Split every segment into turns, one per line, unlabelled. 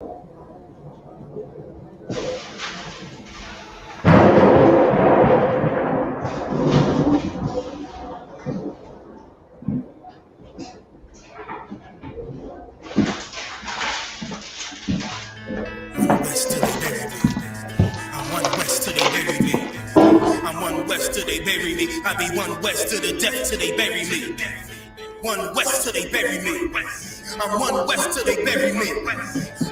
West till they bury me. I'm one west till they bury me. I'm one west till they bury me. I be one west to the death till they bury me. One west till they bury me. I'm one west till they bury me.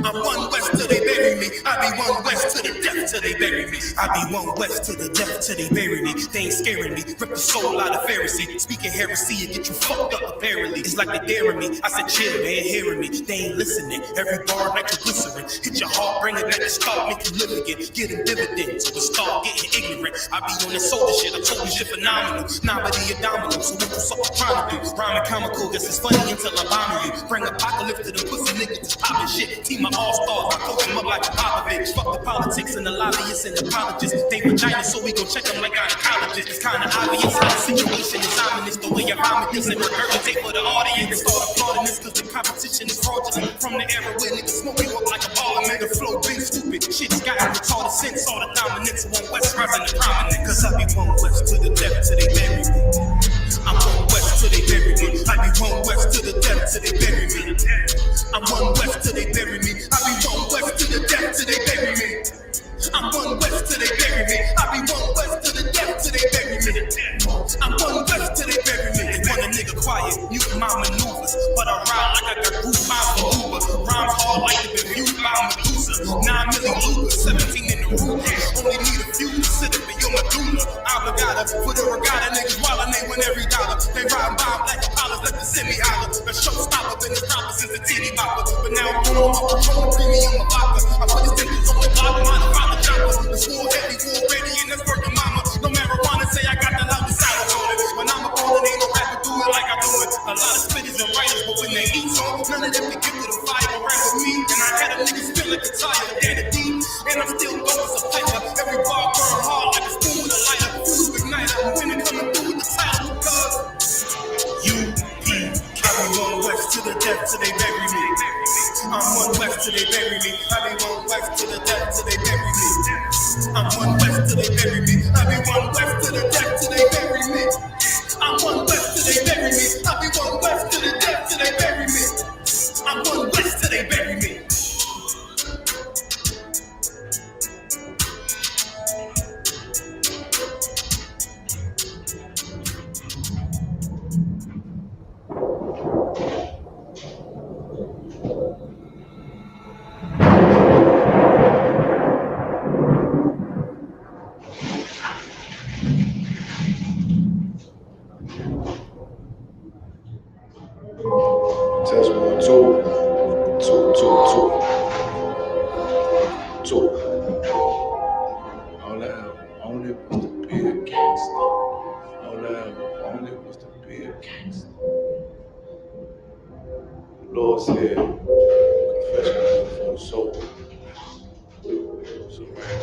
I'm one west till they bury me. I be one west to the death till they bury me. I be one west to the death till they bury me. They ain't scaring me. Rip the soul out of Pharisee. Speaking heresy and get you fucked up apparently. It's like they daring me. I said chill, they ain't hearing me. They ain't listening. Every bar like a glycerin. Hit your heart, bring it back to start, make you live again. Getting dividends, so we start getting ignorant. I be on this soda shit. I told you shit phenomenal. Nah, but he a domino. So what you fucking trying to do? Rhyming comical, guess it's funny until I'm bombing you. Bring apocalypse to the pussy niggas just popping shit. Team my all-stars, I coach them up like a Popovich. Fuck the politics and the lobbyists and apologists. They vagina, so we gon' check them like gynecologists. It's kinda obvious how the situation is ominous. The way I vomit this and regurgitate for the audience. Start applauding this cause the competition is fraudulent. From the era where niggas smoke you up like a ball. Man, the flow been stupid. Shit's gotten retarded since all the dominance. One west rising to prominent. Cause I be one west to the death till they bury me. I'm one west till they bury me. I be one west to the death till they bury me. I'm one west till they bury me. I be one west to the death till they bury me. I'm one west till they bury me. I be one west to the death till they bury me. I'm one west till they bury me. They want a nigga quiet, mute my maneuvers, but I ride like I got group miles for Uber. Rhyme hard like the been viewed by Medusa. 9 million Ubers, 17 in the room. Only need a few to sit up in your medulla. Obligata for the regatta niggas while I name win every dollar. They ride by like Apollos, let the semi-holler. A showstopper been the proper since the titty bopper. But now I'm on my Patron premium of vodka. I put the stickers on the block, mine about the chopper. The school heavy, war ready, and that's working mama. No marijuana, say I got the loudest silence on it. When I'm a ballin', ain't no rapper do it like I do it. A lot of spitters and writers, but when they eat songs, none of them can get to the fire and rap with me. And I had a nigga feel like a tire, dead a deep. And I'm still going for paper. Every bar burn hard like a spoon with a lighter. Fuse igniter, I'm finna coming through with the title. Cause I be one west to the death till they bury me. I'm one west till they bury me. I be one west to the death till they bury me. I'm one west till they bury me. I be one west to the death till they bury me. I'm one west till they bury me. I be one west to the death till they bury me. I'm one west till they bury me.
Test 1, 2. 2, 2, 2. 2. All I ever wanted was to be a gangster. All I ever wanted was to be a gangster. The Lord said, confession is for the soul. So right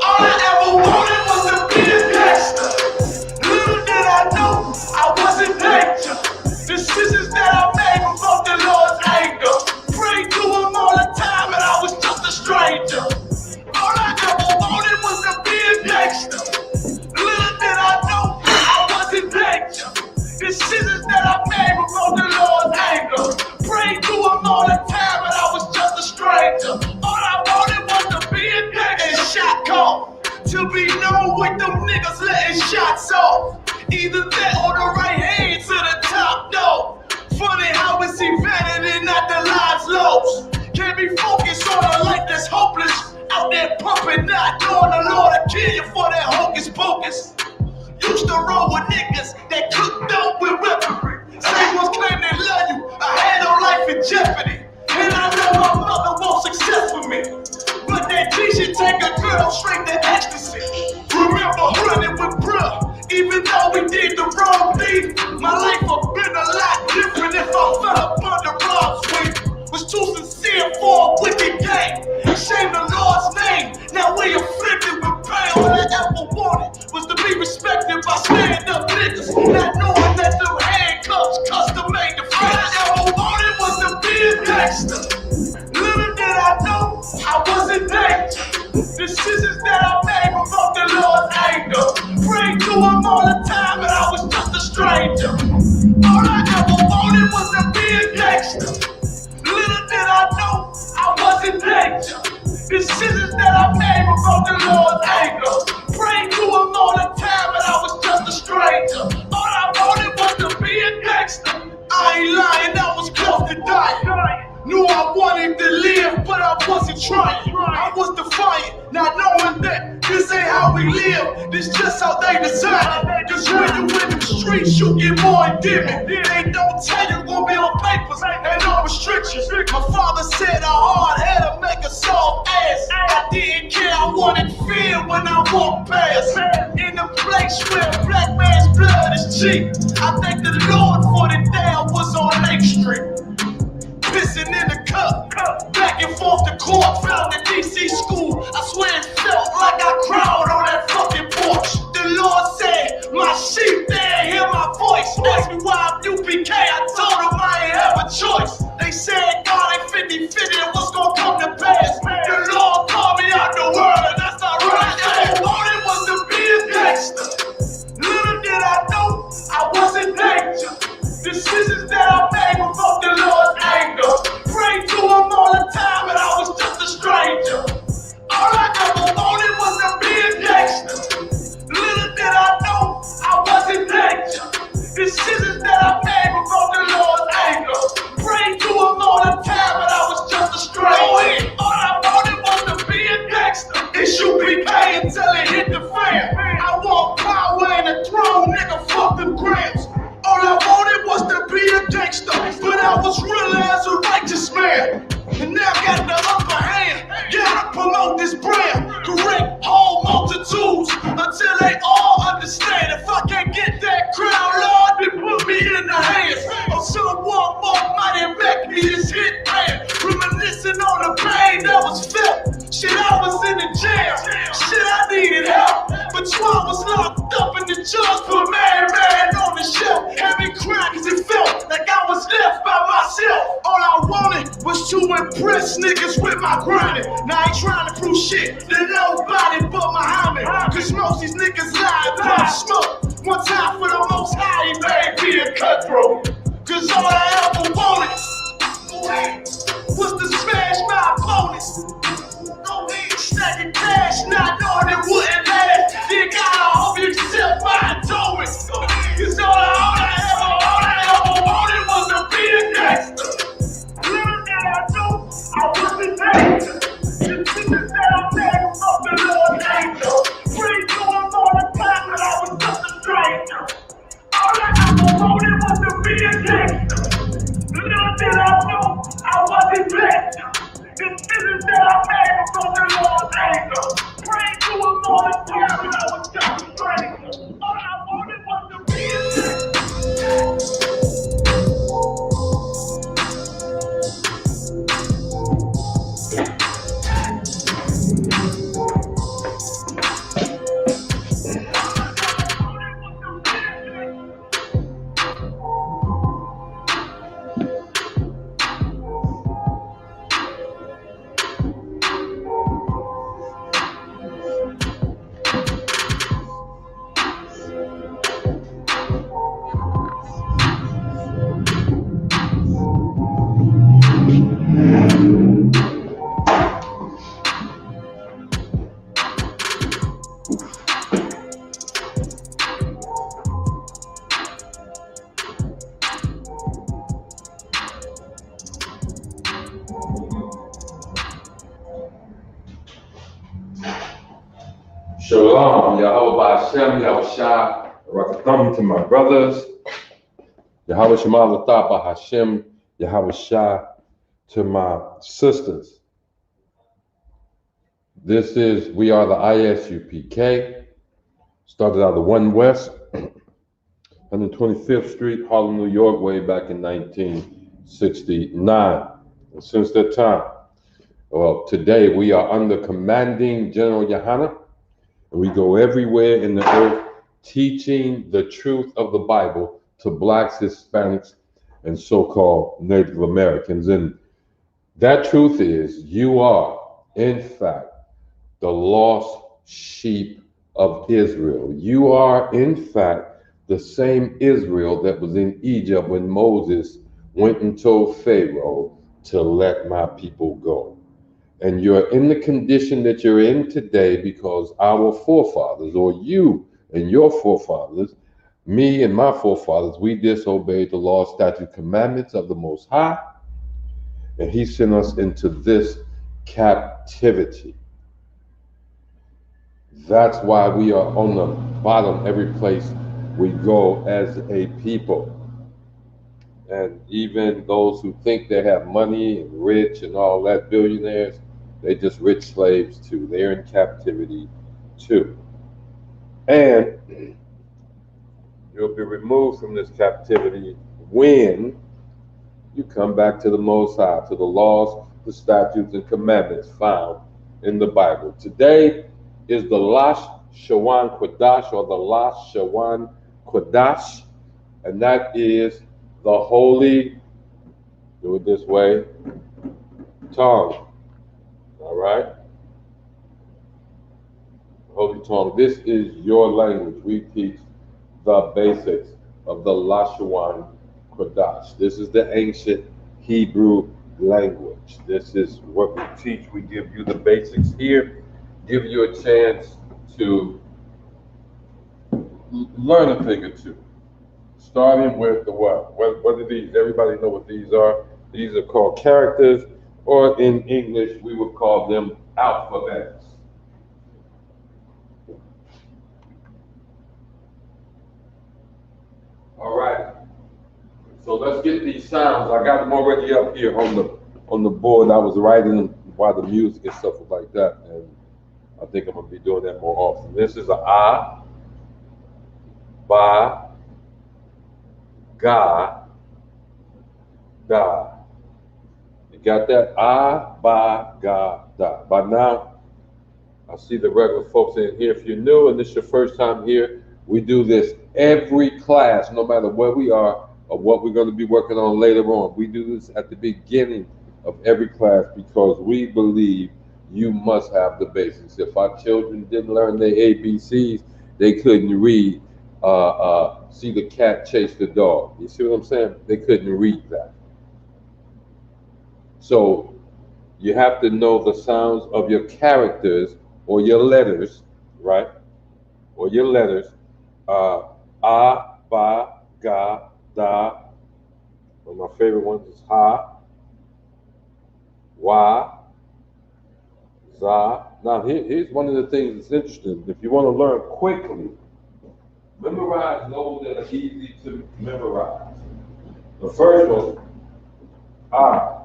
All I ever wanted was to be a gangster. Little did I know I was in danger. Decisions that I made provoked the Lord's anger. Prayed to him all the time and I was just a stranger. All I ever wanted was to be a gangster. Little did I know I was in danger. Decisions that I made provoked the Lord's anger. Prayed to him all the time and I was just a stranger. All I wanted was to be a gangster. And shot call. To be known with them niggas letting shots off. Either that or the right hand to the top, no. Funny how it's vanity, not the lives lost. Can't be focused on a life that's hopeless. Out there pumping, not knowing the Lord will kill you for that hocus pocus. Used to roll with niggas that cooked up with weaponry. Same ones claim they love you, I had no life in jeopardy. And I know my mother wants success for me. But that G should take a girl straight to ecstasy. Remember running with bruh, even though we did the wrong thing. My life would've been a lot different if I fell up under Rob's wing. Was too sincere for a wicked game. Shame the Lord's name, now we afflicted with pain. All I ever wanted was to be respected by stand-up niggas. Not knowing that them handcuffs custom made to frame. I ain't lying, I was close to dying. Knew I wanted to live, but I wasn't trying. I was defiant, not knowing that this ain't how we live. This just how they design it. Cause when you in the streets, you get more endemic. They don't tell you gonna be on papers and no restrictions. My father said a hard head to make a soft ass. I didn't care, I wanted fear when I walked past. In the place where black man's blood is cheap. I thank the Lord for the day I was on Lake Street. Pissing in the cup, back and forth to court, found the DC school. I swear it felt like I cried on that fucking porch. The Lord said, my sheep, they ain't hear my voice. Asked me why I'm UPK, I told them I ain't have a choice. They said God ain't 50-50 and what's gonna come to pass. The Lord called me out the world and that's not right. All I wanted was to be a gangster. Little did I know I was in danger. Decisions that I made without the Lord's anger. Prayed to him all the time and I was just a stranger. All I ever wanted was to be a gangster. Little did I know I was in danger. Decisions that I made without the Lord's anger. Prayed to him all the time and I was just a stranger. All I wanted was to be a gangster. It should be paid until it hit the fan. I want power and a throne, nigga, fuck them grams. All I wanted was to be a gangster, but I was real as a righteous man. And now I got the upper hand, gotta promote this brand. Correct whole multitudes until they all understand. If I can't get that crowd, Lord, then put me in the hands of someone more mighty and make me this hit man. Reminiscing on the pain that was felt. Shit, I was in the jail. Shit, I needed help. But I was locked up and the judge put man on the shelf. Had me crying cause it felt like I was left by myself. All I wanted was to impress niggas with my grinding. Now I ain't trying to prove shit to nobody but Muhammad. Cause most these niggas lie about smoke. One time for the most high, he made me a cutthroat. Cause all I ever wanted was to smash my opponents. Stacking cash, not knowing it wouldn't last. Then God, I hope you accept my atonement. Cause all I ever wanted was to be a gangster. Little did I know I was a gangster. The decisions that I made from the Lord's anger. Prayed to him all the time but I was just a stranger. All I ever wanted was to be a gangster. Little did I know I was a gangster. The decisions that I made from the Lord's anger. Prayed to him all the time and I was just a stranger. All I wanted was to be a gangster.
Shalom, Yahweh Hashem, Yahweh Rakatham to my brothers, Yahweh Shema Latha Hashem, Yahweh Shah to my sisters. We are the ISUPK, started out of the 1 West, 125th Street, Harlem, New York, way back in 1969. And since that time, well, today we are under commanding General Yohana. And we go everywhere in the earth teaching the truth of the Bible to blacks, Hispanics, and so-called Native Americans. And that truth is, you are, in fact, the lost sheep of Israel. You are, in fact, the same Israel that was in Egypt when Moses went and told Pharaoh to let my people go. And you're in the condition that you're in today because our forefathers, or you and your forefathers, Me and my forefathers, we disobeyed the law, statute, commandments of the Most High, and He sent us into this captivity. That's why we are on the bottom every place we go as a people. And even those who think they have money and rich and all that, billionaires, they're just rich slaves too. They're in captivity too. And you'll be removed from this captivity when you come back to the Most High, to the laws, the statutes, and commandments found in the Bible. Today is the La-Sha-Wan or the La-Sha-Wan, and that is the holy, do it this way, tongue. All right? Holy tongue. This is your language. We teach the basics of the La-Sha-Wan. This is the ancient Hebrew language. This is what we teach. We give you the basics here, give you a chance to learn a thing or two. Starting with the what? What are these? Everybody know what these are? These are called characters, or in English, we would call them alphabets. All right. So let's get these sounds. I got them already up here on the board. I was writing them while the music and stuff like that, and I think I'm gonna be doing that more often. This is a ah, ba, ga, da. You got that? Ah, ba, ga, da. By now, I see the regular folks in here. If you're new and this is your first time here, we do this every class, no matter where we are or what we're going to be working on later on. We do this at the beginning of every class because we believe you must have the basics. If our children didn't learn their ABCs, they couldn't read, see the cat chase the dog. You see what I'm saying? They couldn't read that. So you have to know the sounds of your characters or your letters, right? Or your letters. Ah, ba, ga, da. One of my favorite ones is ha, wa, za. Now here's one of the things that's interesting. If you want to learn quickly, memorize those that are easy to memorize. The first one, ah.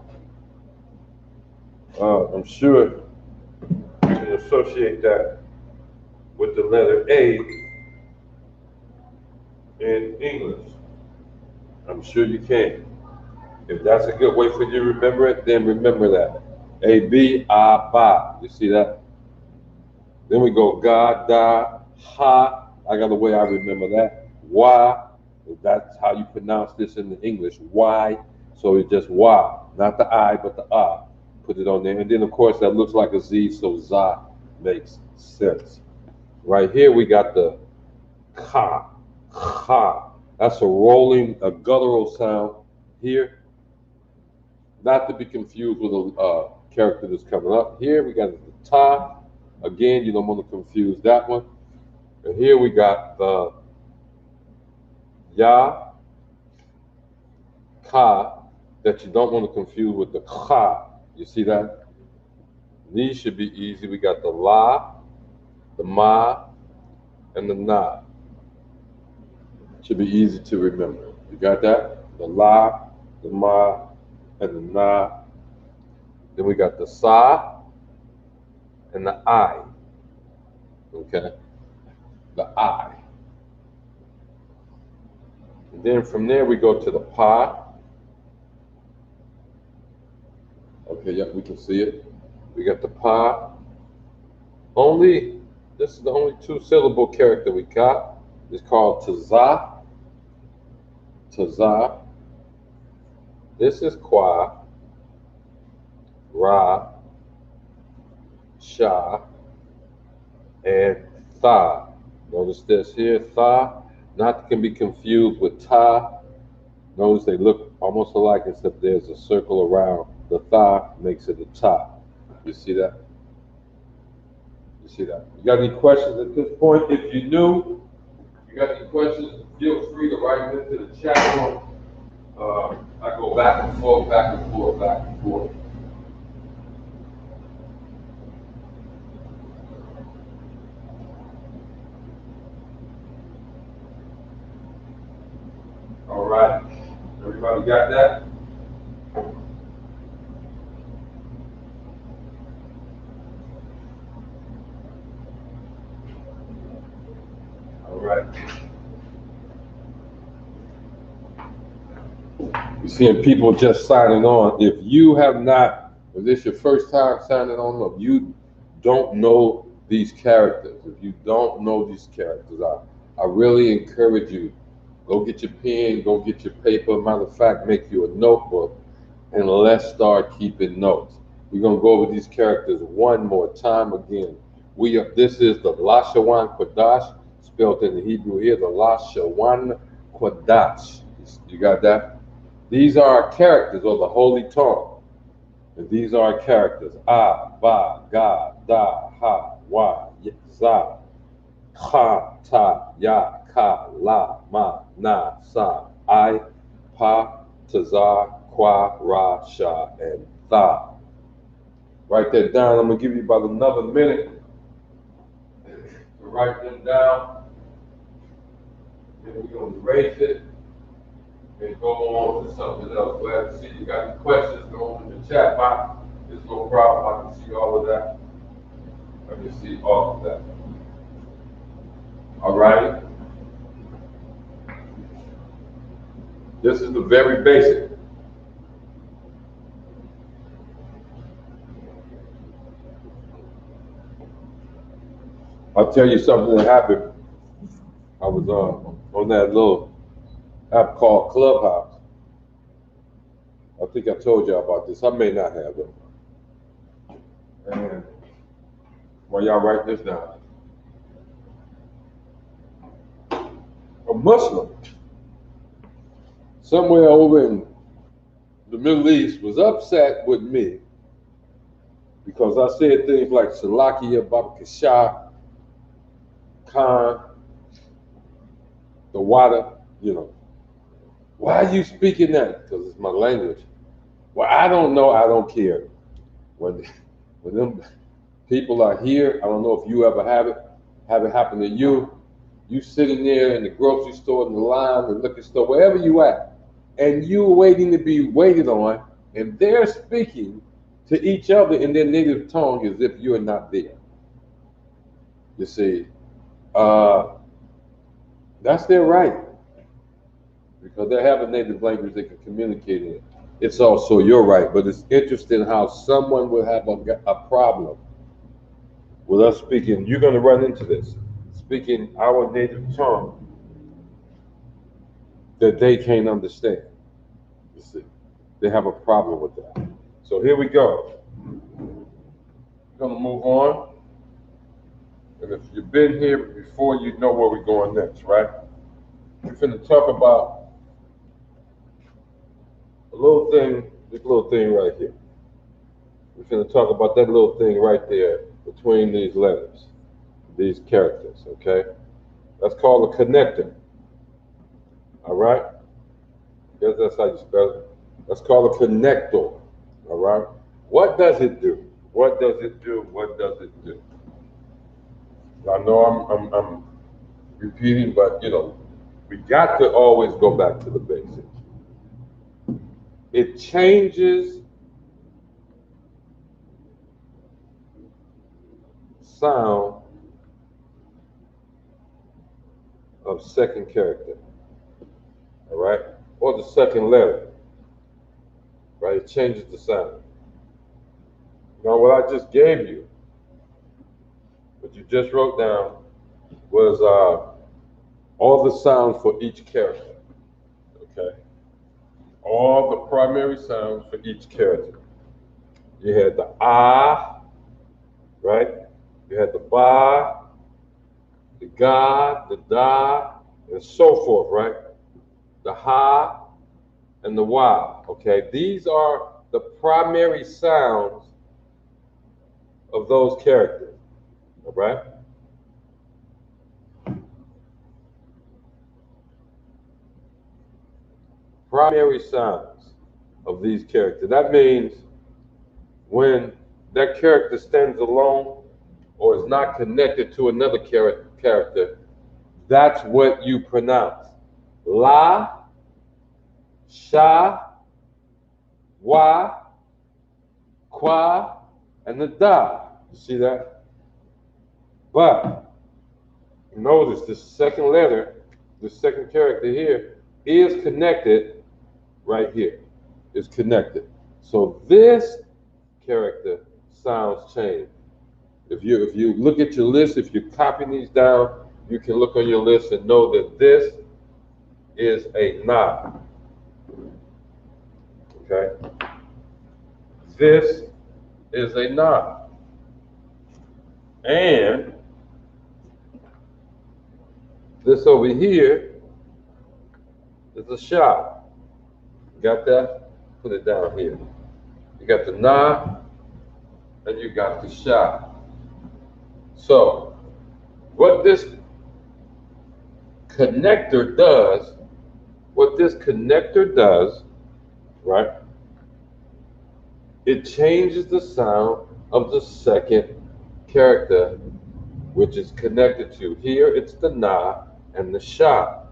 I'm sure you can associate that with the letter A in English. I'm sure you can. If that's a good way for you to remember it, then remember that. A, B, ah, ba. You see that? Then we go ga, da, ha. I got a way I remember that. Wa. That's how you pronounce this in the English. Y. So it's just wa. Not the I, but the ah. Put it on there. And then, of course, that looks like a Z, so za makes sense. Right here, we got the ka. Ha. That's a rolling, a guttural sound here. Not to be confused with a character that's coming up. Here we got the ta. Again, you don't want to confuse that one. And here we got the ya, ka, that you don't want to confuse with the kha. You see that? These should be easy. We got the la, the ma, and the na. Should be easy to remember. You got that? The la, the ma, and the na. Then we got the sa and the I. Okay? The I. And then from there we go to the pa. Okay, yeah, we can see it. We got the pa. This is the only 2-syllable character we got. It's called taza. Taza. This is qua, ra, sha, and tha. Notice this here, tha, not can be confused with ta. Notice they look almost alike except there's a circle around. The tha makes it a ta. You see that? You see that? You got any questions at this point? If you're new, you got any questions, feel free to write them into the chat room. I go back and forth, back and forth, back and forth. All right. Everybody got that? All right. You're seeing people just signing on. If you have not, if this is your first time signing on, if you don't know these characters, I really encourage you, go get your pen, go get your paper. Matter of fact, make you a notebook, and let's start keeping notes. We're gonna go over these characters one more time again. This is the La-Sha-Wan Kodash, spelled in the Hebrew here, the La-Sha-Wan Kodash. You got that? These are our characters, or the holy tongue. And these are our characters. Ah, ba, ga, da, ha, wa, za, ha, ta, ya, ka, la, ma, na, sa, I, pa, ta, za, kwa, ra, sha, and tha. Write that down. I'm going to give you about another minute to write them down. Then we're going to erase it and go on to something else. Glad to see you got any questions. Go in the chat box. There's no problem. I can see all of that. I can see all of that. All right. This is the very basic. I'll tell you something that happened. I was on that little app called Clubhouse. I think I told you about this. I may not have it. And while y'all write this down, a Muslim somewhere over in the Middle East was upset with me because I said things like Salakia, Baba Kasha, Khan, the water, Why are you speaking that? Because it's my language. Well, I don't know. I don't care. When them people are here, I don't know if you ever have it happen to you. You sitting there in the grocery store, in the line, the liquor store, wherever you at, and you waiting to be waited on, and they're speaking to each other in their native tongue as if you're not there. You see, that's their right, because they have a native language they can communicate in. It's also your right, but it's interesting how someone will have a problem with us speaking. You're going to run into this, speaking our native tongue that they can't understand. You see, they have a problem with that. So here we go. We're going to move on. And if you've been here before, you know where we're going next, right? We're going to talk about this little thing right here. We're going to talk about that little thing right there between these letters, these characters, okay? That's called a connector, all right? Guess that's how you spell it. That's called a connector, all right? What does it do? What does it do? What does it do? I know I'm repeating, but we got to always go back to the basics. It changes sound of second character, all right? Or the second letter, right? It changes the sound. Now, what I just gave you, what you just wrote down, was all the sounds for each character, okay? All the primary sounds for each character. You had the ah, right? You had the ba, the ga, the da, and so forth, right? The ha and the wa, okay? These are the primary sounds of those characters, all right? primary sounds of these characters. That means when that character stands alone or is not connected to another character, that's what you pronounce. La, sha, wa, qua, and the da. You see that? But notice the second letter, the second character here, is connected right here. It's connected. So this character sounds change. If you look at your list, if you're copying these down, you can look on your list and know that this is a na. Okay? This is a na. And this over here is a sha. Got that? Put it down here. You got the na and you got the sha. So what this connector does, right? It changes the sound of the second character, which is connected to. Here it's the na and the sha.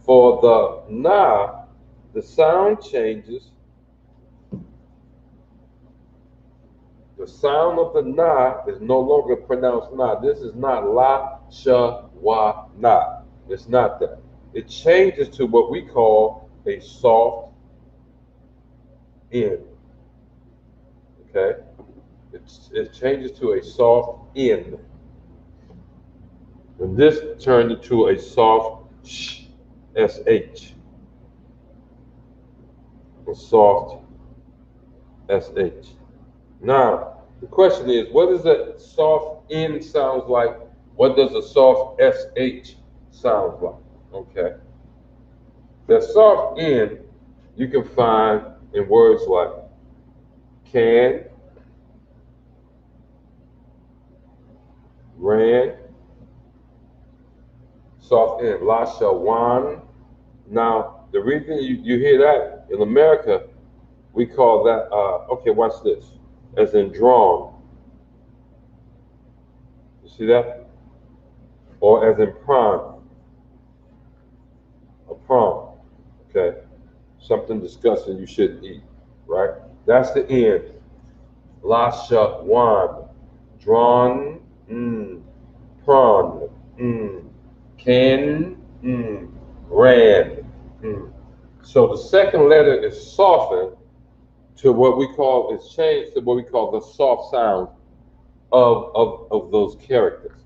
For the na, the sound changes. The sound of the na is no longer pronounced na. This is not La-Sha-Wan. It's not that. It changes to what we call a soft N. Okay? It changes to a soft N. And this turned into a soft sh, SH. A soft SH. Now, the question is, what does a soft N sound like? What does a soft SH sound like? Okay. The soft N you can find in words like can, ran, soft N, La-Sha-Wan. Now, the reason you hear that in America, we call that, okay, watch this, as in drawn. You see that? Or as in prawn. A prawn, okay? Something disgusting you shouldn't eat, right? That's the N. La-Sha-Wan. Drawn, prawn, can, ran. So the second letter is softened to what we call, it's changed to what we call the soft sound of those characters.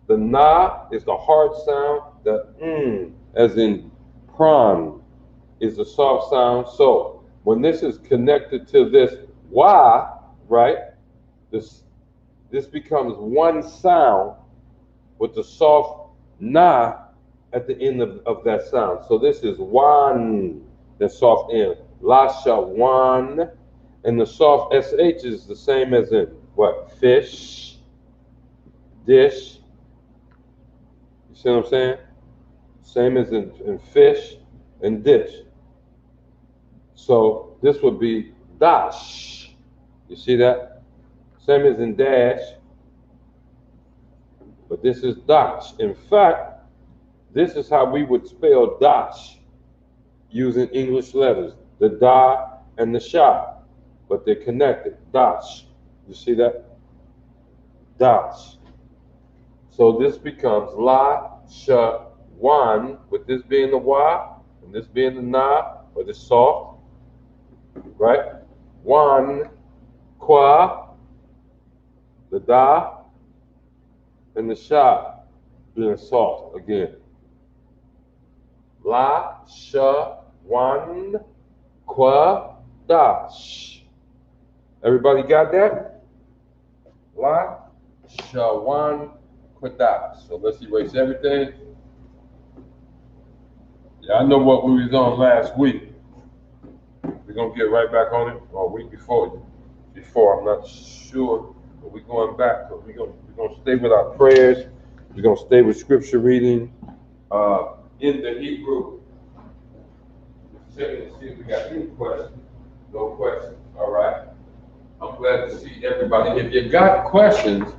The na is the hard sound, the as in prawn is the soft sound. So when this is connected to this wa, right, this becomes one sound with the soft na at the end of that sound. So this is wan, the soft N. La-Sha-Wan. And the soft SH is the same as in what? Fish, dish. You see what I'm saying? Same as in fish and dish. So this would be dash. You see that? Same as in dash. But this is dash. In fact, this is how we would spell dash using English letters. The da and the sha. But they're connected. Dash. You see that? Dash. So this becomes La-Sha-Wan, with this being the wa and this being the na, or the soft, right? Wan, qua, the da, and the sha being soft again. La-Sha-Wan, qua, dash. Everybody got that? La-Sha-Wan, qua, dash. So let's erase everything. Yeah, I know what we was on last week. We're gonna get right back on it, or a week before, I'm not sure, but we're going back. So we're gonna stay with our prayers. We're gonna stay with scripture reading in the Hebrew. checking to see if we got any questions. No questions. All right. I'm glad to see everybody. If you got questions,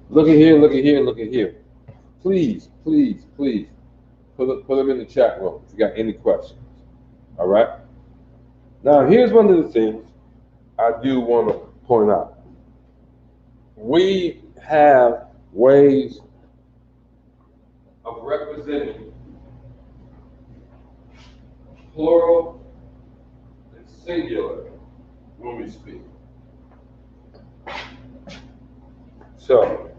look at here, look at here, look at here. Please, please, please put them in the chat room if you got any questions. All right. Now, here's one of the things I do want to point out. We have ways of representing plural and singular when we speak. So,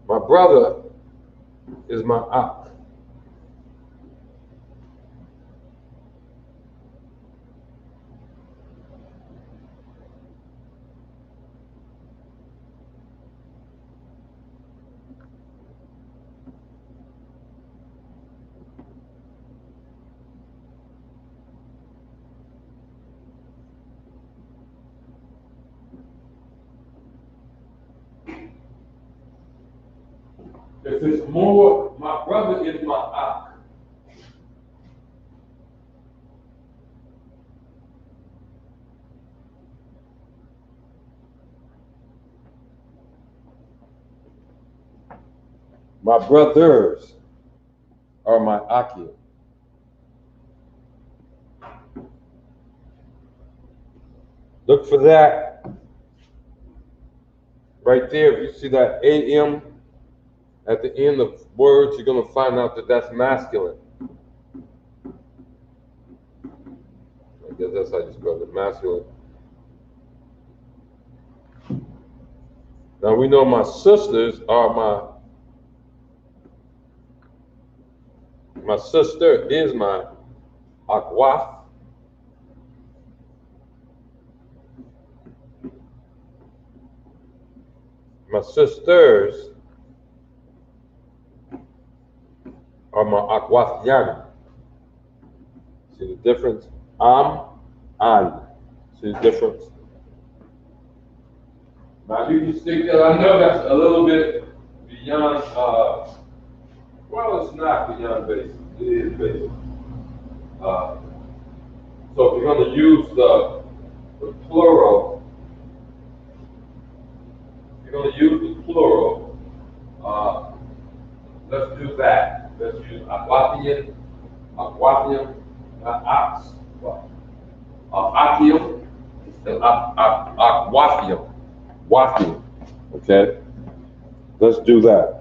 my brother is my ak. If it's more, my brother is my ak. My brothers are my akia. Look for that right there. If you see that AM at the end of words, you're going to find out that that's masculine. I guess that's how you spell it, masculine. Now we know my sisters are my sister is my akwaf. My sisters are my akwaf. See the difference? An. See the difference? Now you can stick that. I know that's a little bit beyond. Well, it's not beyond basic. It is basic. So if you're going to use the plural, let's do that. Let's use akwafian, not ox, akium, and akwafium, wafium. Okay, let's do that.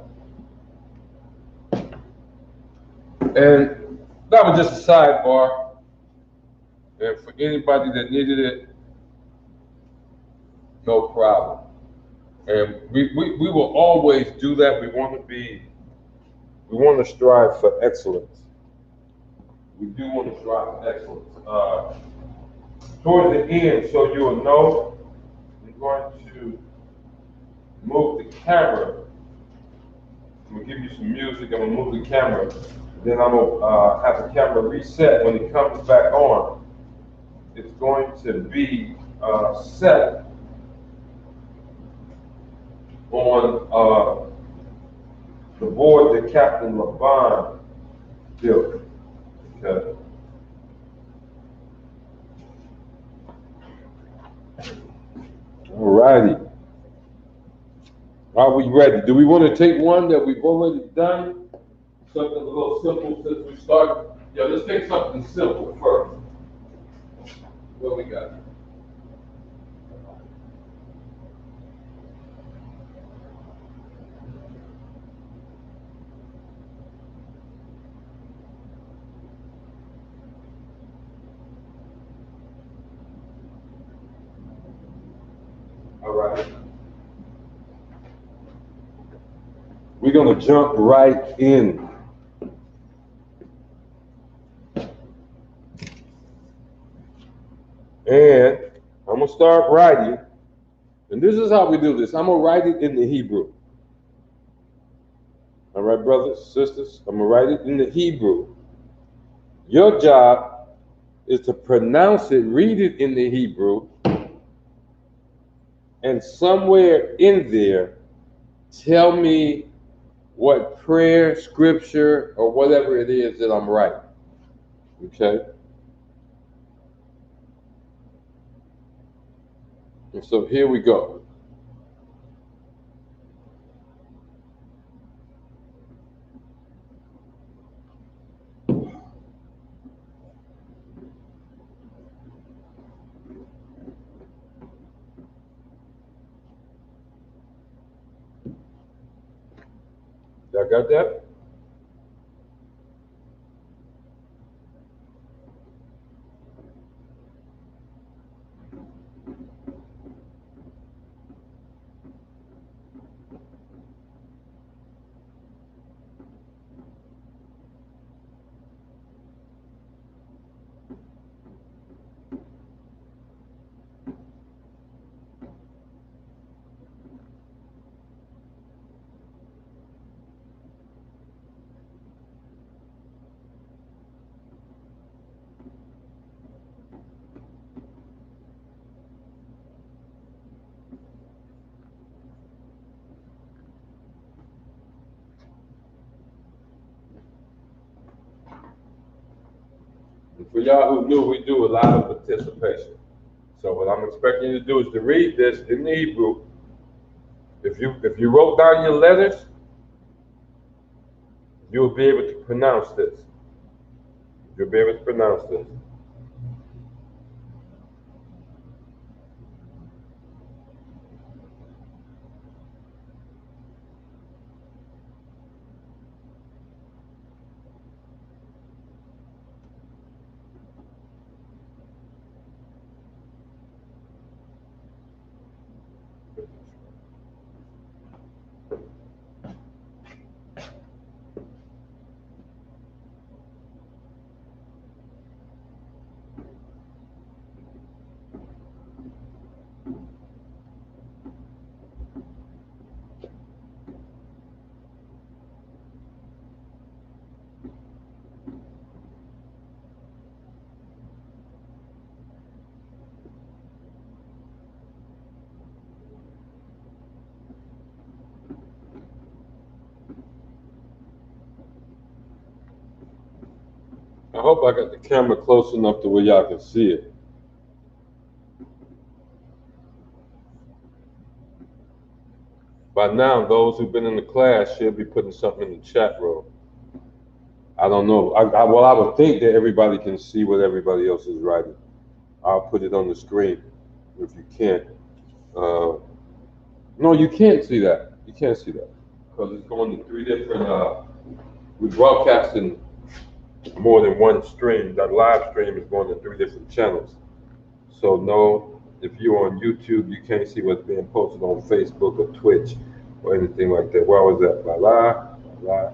And that was just a sidebar. And for anybody that needed it, no problem. And we will always do that. We want to strive for excellence. We do want to strive for excellence. Towards the end, so you will know, I'm going to move the camera. I'm going to give you some music. I'm going to move the camera. Then I'm going to have the camera reset. When it comes back on, it's going to be set on the board that Captain La-Sha-Wan built. Okay. All righty. Are we ready? Do we want to take one that we've already done? Something a little simple since we started? Yeah, let's take something simple first. What we got? All right. We're going to jump right in. And I'm going to start writing. And this is how we do this. I'm going to write it in the Hebrew. All right, brothers, sisters, I'm going to write it in the Hebrew. Your job is to pronounce it, read it in the Hebrew, and somewhere in there, tell me what prayer, scripture, or whatever it is that I'm writing. Okay? And so here we go. Y'all got that? And for y'all who knew, we do a lot of participation. So what I'm expecting you to do is to read this in the Hebrew. If you wrote down your letters, you'll be able to pronounce this. You'll be able to pronounce this. I hope I got the camera close enough to where y'all can see it. By now, those who've been in the class should be putting something in the chat room. I don't know. Well, I would think that everybody can see what everybody else is writing. I'll put it on the screen if you can't. No, you can't see that. You can't see that because it's going to three different. We're broadcasting more than one stream. That live stream is going to three different channels. So no, if you're on YouTube, you can't see what's being posted on Facebook or Twitch or anything like that. Where was that? La.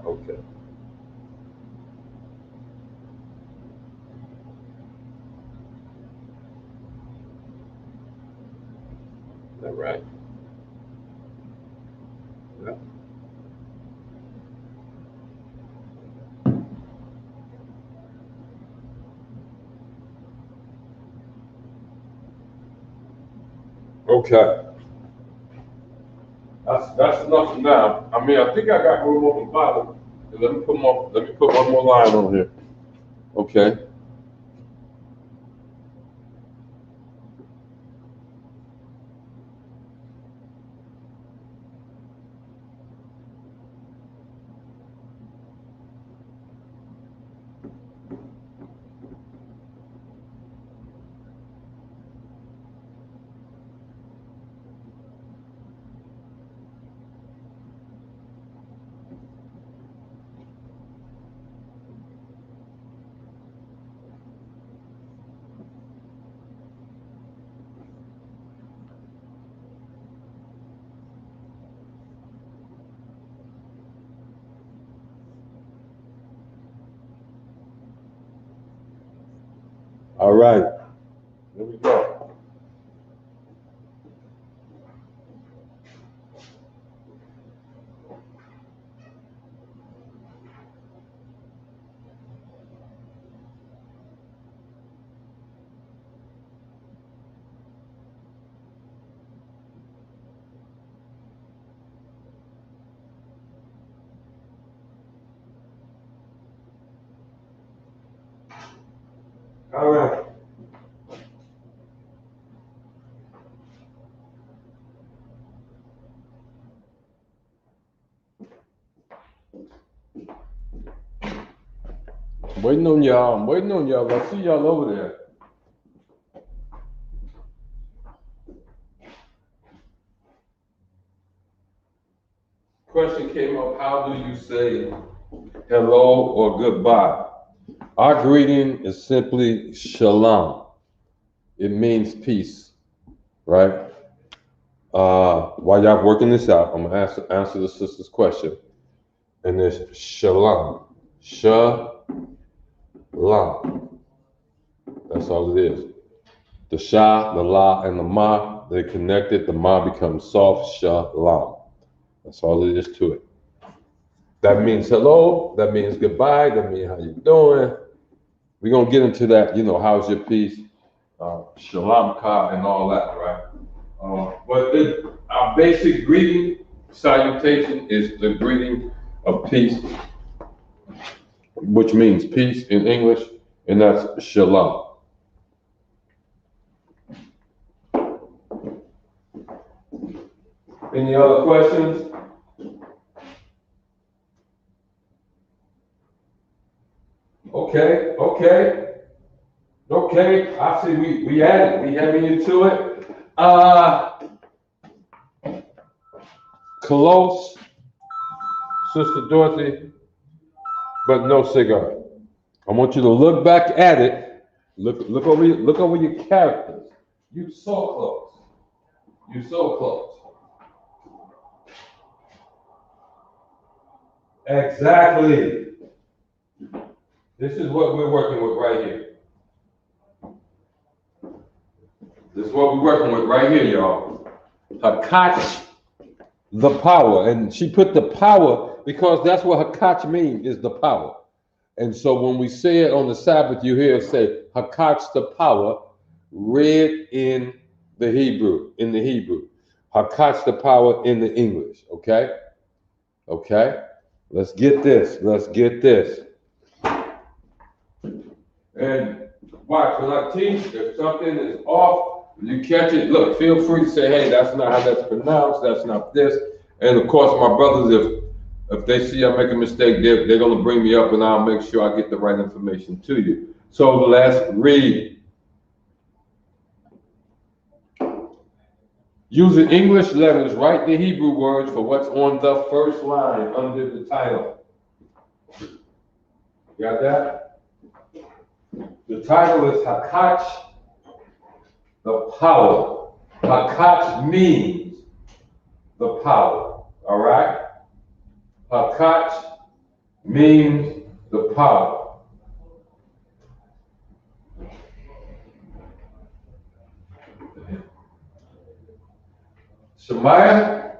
Okay. All right. Yeah. Okay. That's enough for now. I mean, I think I got room on the bottom. Let me put more. Let me put one more line on here. Okay. All right. Here we go. waiting on y'all. I'm waiting on y'all. I see y'all over there. Question came up, how do you say hello or goodbye? Our greeting is simply shalom. It means peace, right? While y'all working this out, I'm gonna answer the sister's question. And it's shalom. Shalom. That's all it is. The sha, the la, and the ma, they're connected. The ma becomes soft, shalom. That's all it is to it. That means hello. That means goodbye. That means how you doing. We're going to get into that, how's your peace, shalom ka, and all that, right? But our basic greeting, salutation, is the greeting of peace, which means peace in English, and that's shalom. Any other questions? Okay. I see we at it. We heavy into it. Close, Sister Dorothy, but no cigar. I want you to look back at it. Look over your characters. You so close. You so close. Exactly. This is what we're working with right here. This is what we're working with right here, y'all. Hakach, the power. And she put the power because that's what Hakach means, is the power. And so when we say it on the Sabbath, you hear it say, Hakach, the power, read in the Hebrew. Hakach, the power in the English, okay? Okay? Let's get this. And watch, when I teach, if something is off, you catch it, look, feel free to say, hey, that's not how that's pronounced, that's not this. And of course, my brothers, if they see I make a mistake, they're going to bring me up and I'll make sure I get the right information to you. So let's read. Using English letters, write the Hebrew words for what's on the first line under the title. Got that? The title is Hakach, the power. Hakach means the power. All right? Hakach means the power. Shemaiah?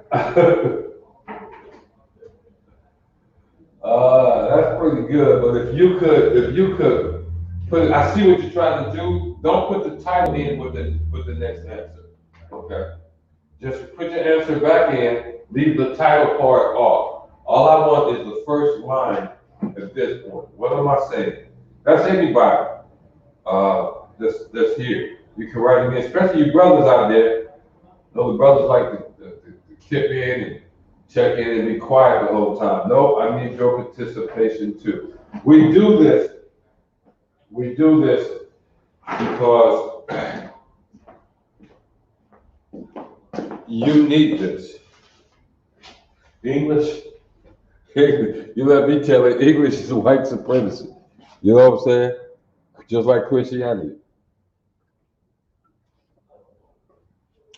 That's pretty good. But if you could put, I see what you're trying to do. Don't put the title in with the next answer. Okay? Just put your answer back in. Leave the title part off. All I want is the first line at this point. What am I saying? That's anybody that's here. You can write it in, especially you brothers out there. You know, the brothers like to kip in and check in and be quiet the whole time. No, I need your participation too. We do this because you need this. English, you let me tell it, English is white supremacy. You know what I'm saying? Just like Christianity.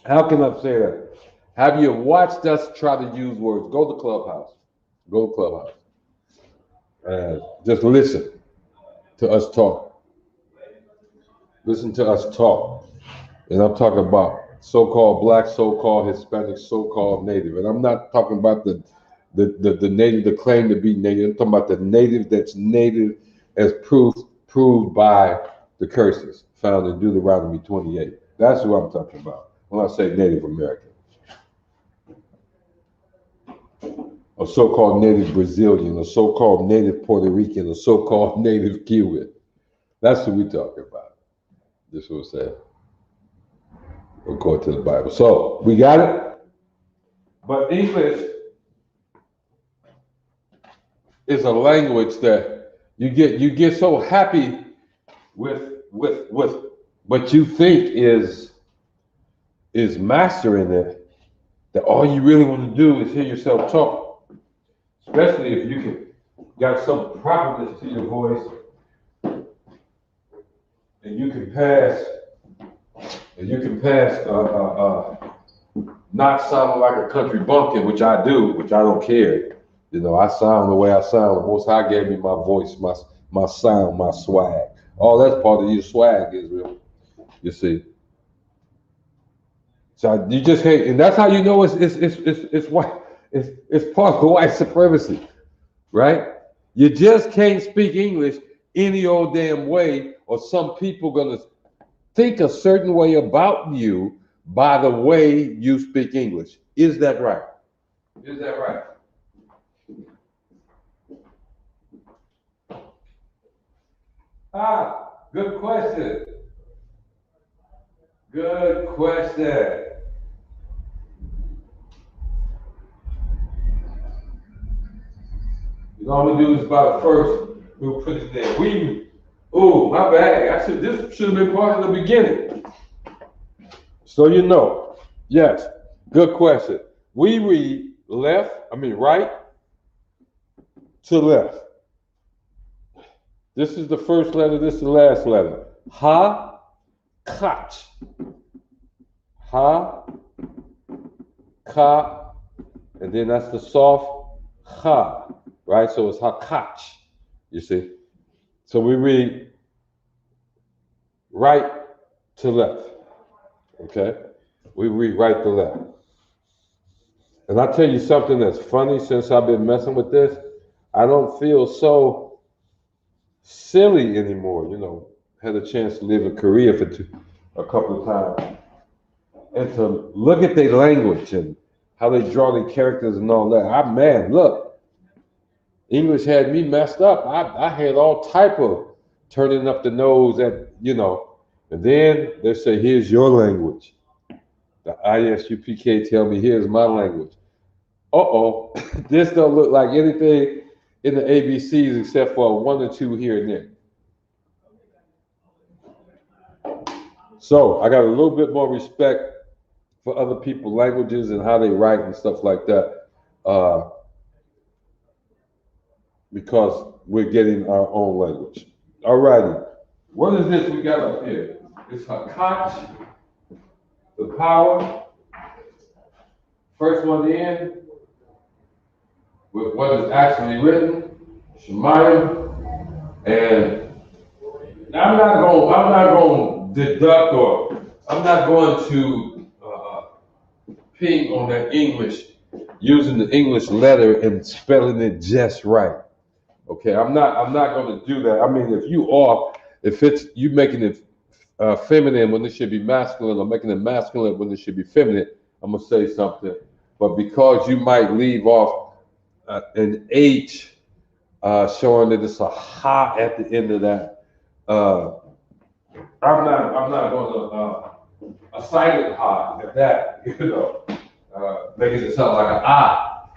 How can I say that? Have you watched us try to use words? Go to Clubhouse. Just listen to us talk. Listen to us talk. And I'm talking about so-called black, so-called Hispanic, so-called native. And I'm not talking about the native that claim to be native. I'm talking about the native that's native as proved by the curses found in Deuteronomy 28. That's what I'm talking about when I say Native American. A so-called native Brazilian, a so-called native Puerto Rican, a so-called native Cuban. That's what we're talking about. This is what I'm saying. According to the Bible. So, we got it? But English is a language that You get so happy with what you think is mastering it, that all you really want to do is hear yourself talk. Especially if you can got some properness to your voice, and you can pass not sounding like a country bumpkin, which I do, which I don't care. You know, I sound the way I sound. The Most High gave me my voice, my sound, my swag. All that's part of your swag, Israel. You see. So you just can't, and that's how you know it's white. It's part of white supremacy, right? You just can't speak English any old damn way, or some people gonna think a certain way about you by the way you speak English. Is that right? Is that right? Good question. Good question. All I'm gonna do is about first. We'll put it there. My bad. This should have been part of the beginning. So you know, yes, good question. We read right to left. This is the first letter, this is the last letter. Ha, kach. Ha, ka, and then that's the soft ha, right? So it's hakach, you see? So we read right to left, okay? We read right to left. And I'll tell you something that's funny since I've been messing with this. I don't feel so silly anymore, you know. Had a chance to live in Korea for a couple of times. And to look at their language and how they draw their characters and all that. Look, English had me messed up. I had all type of turning up the nose at, you know. And then they say, here's your language. The ISUPK tell me, here's my language. This don't look like anything in the ABCs except for 1 or 2 here and there. So I got a little bit more respect for other people's languages and how they write and stuff like that, because we're getting our own language. All righty. What is this we got up here? It's Hakach, the power. First one in, with what is actually written, Shemayim, and I'm not going to deduct, or I'm not going to ping on that English using the English letter and spelling it just right. Okay, I'm not going to do that. I mean, if you making it feminine when it should be masculine, or making it masculine when it should be feminine, I'm gonna say something. But because you might leave off an H, showing that it's a ha at the end of that, I'm not going to a silent ha at that, you know, making it sound like an ah.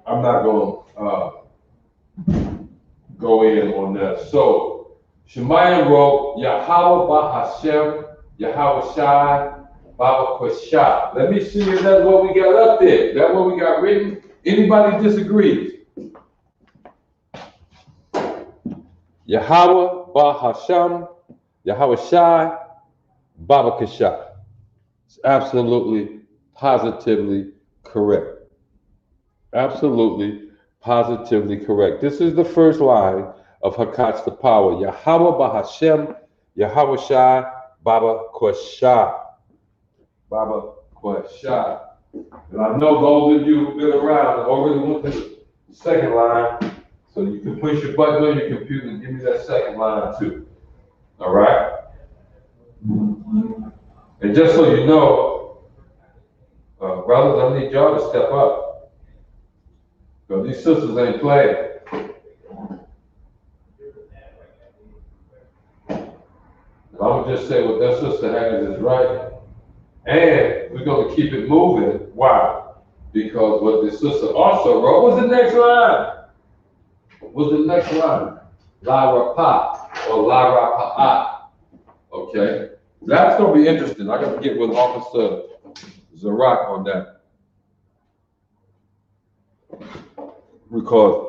I'm not going to go in on that. So Shemayim wrote Yahweh Ba Hashem, Yahweh Shai, Baba Kwashah. Let me see if that's what we got up there. That's what we got written. Anybody disagrees? Yahweh Ba Hashem, Yahweh Shai, Baba Kwashah. It's absolutely, positively correct. Absolutely, positively correct. This is the first line of Hakach the power. Yahweh Ba Hashem, Yahweh Shai, Baba Kwashah. Baba Kwashah. And I know those of you who've been around already went to the second line, so you can push your button on your computer and give me that second line too. All right? And just so you know, brothers, I need y'all to step up, because these sisters ain't playing. I'm gonna just say what that sister has is right. And we're going to keep it moving. Why? Because what the sister also wrote was the next line. What's the next line? La-Ra-Pa or La-Ra-Pa-A. Okay? That's going to be interesting. I got to get with Officer Zarak on that. Because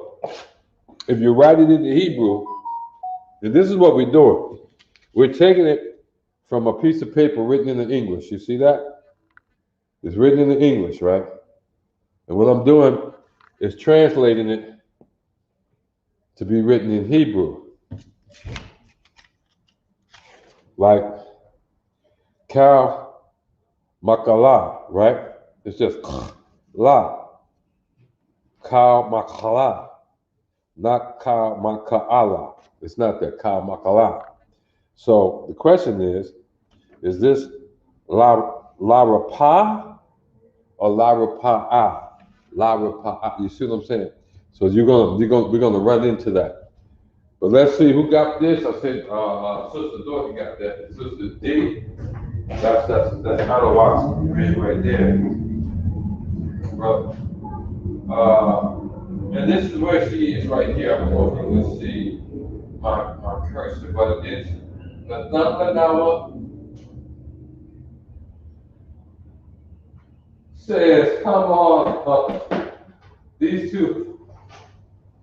if you write it into Hebrew, and this is what we're doing. We're taking it from a piece of paper written in English. You see that? It's written in English, right? And what I'm doing is translating it to be written in Hebrew. Like Kal Makala, right? It's just la. Kal Makala. Not Kal Makala. It's not that Kal Makala. So the question is this La-Ra-Pa or La-Ra-Pa-A? La-Ra-Pa-A. You see what I'm saying? So we're gonna run into that. But let's see who got this. I think Sister Dorothy got that. Sister D. That's kind of what's right there. But and this is where she is right here. I'm hoping to see my cursor, but it's the Nawa says, come on, these two.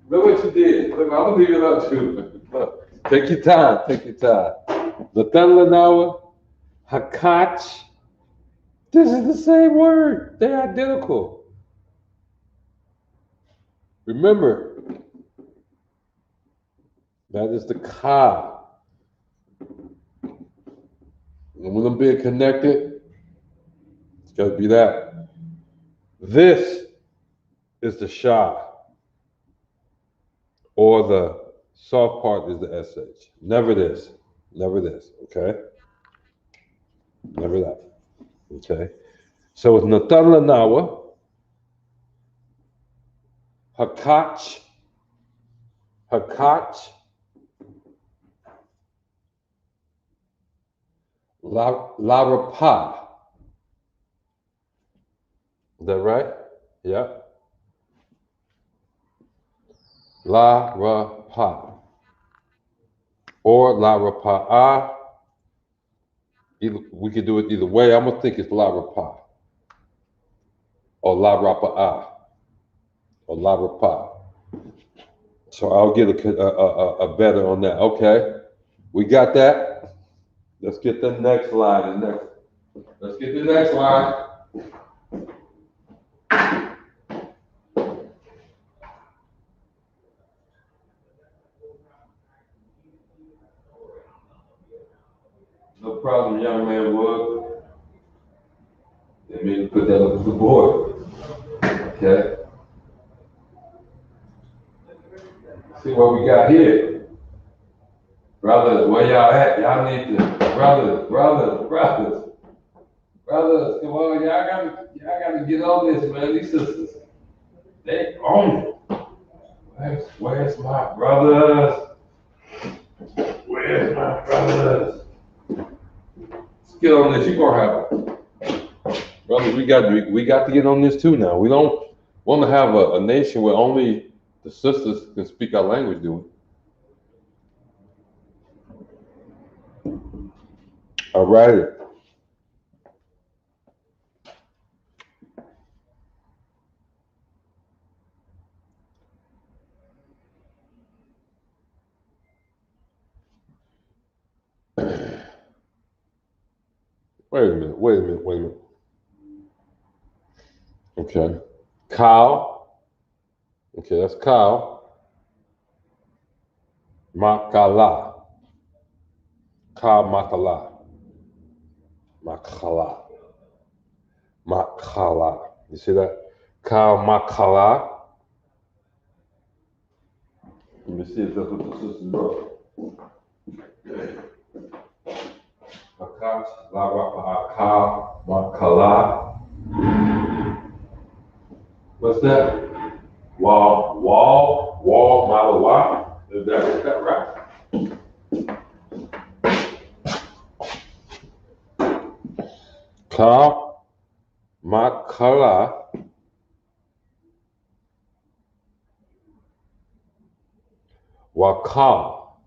Look what you did. Look, I'm gonna leave it up to you. Look, take your time, take your time. The Lanawa, Hakach. This is the same word. They're identical. Remember, that is the Ka. And when I'm being connected, it's got to be that. This is the Sha, or the soft part is the SH. Never this, okay? Never that, okay? So it's Natan Lanawa, Hakach, La-Ra-Pa. Is that right? Yeah. La-Ra-Pa. Or La-Ra-Pa-A. We could do it either way. I'm going to think it's La-Ra-Pa. Or La-Ra-Pa-A. Or La-Ra-Pa. So I'll get a better on that. Okay. We got that. Let's get the next line. Let's get the next line. No problem, young man Wood. They made me put that up to the board. Okay. See what we got here. Brothers, where y'all at? Y'all need to, brothers, come on, y'all gotta get on this, man. These sisters, they own it. Where's my brothers? Where's my brothers? Let's get on this. You gonna have it. Brothers, we got to get on this too now. We don't want to have a nation where only the sisters can speak our language, do we? All right. Wait a minute. Okay. Kyle. Okay, that's Kyle. Makala. Kyle Makala. Makala. You see that? Kyle Makala. Let me see if that's what the sisters wrote. Akash, La-Ra-Pa-A, Makala. What's that? Wall, Malawa. Is that right? Ka, Makala. Wakal.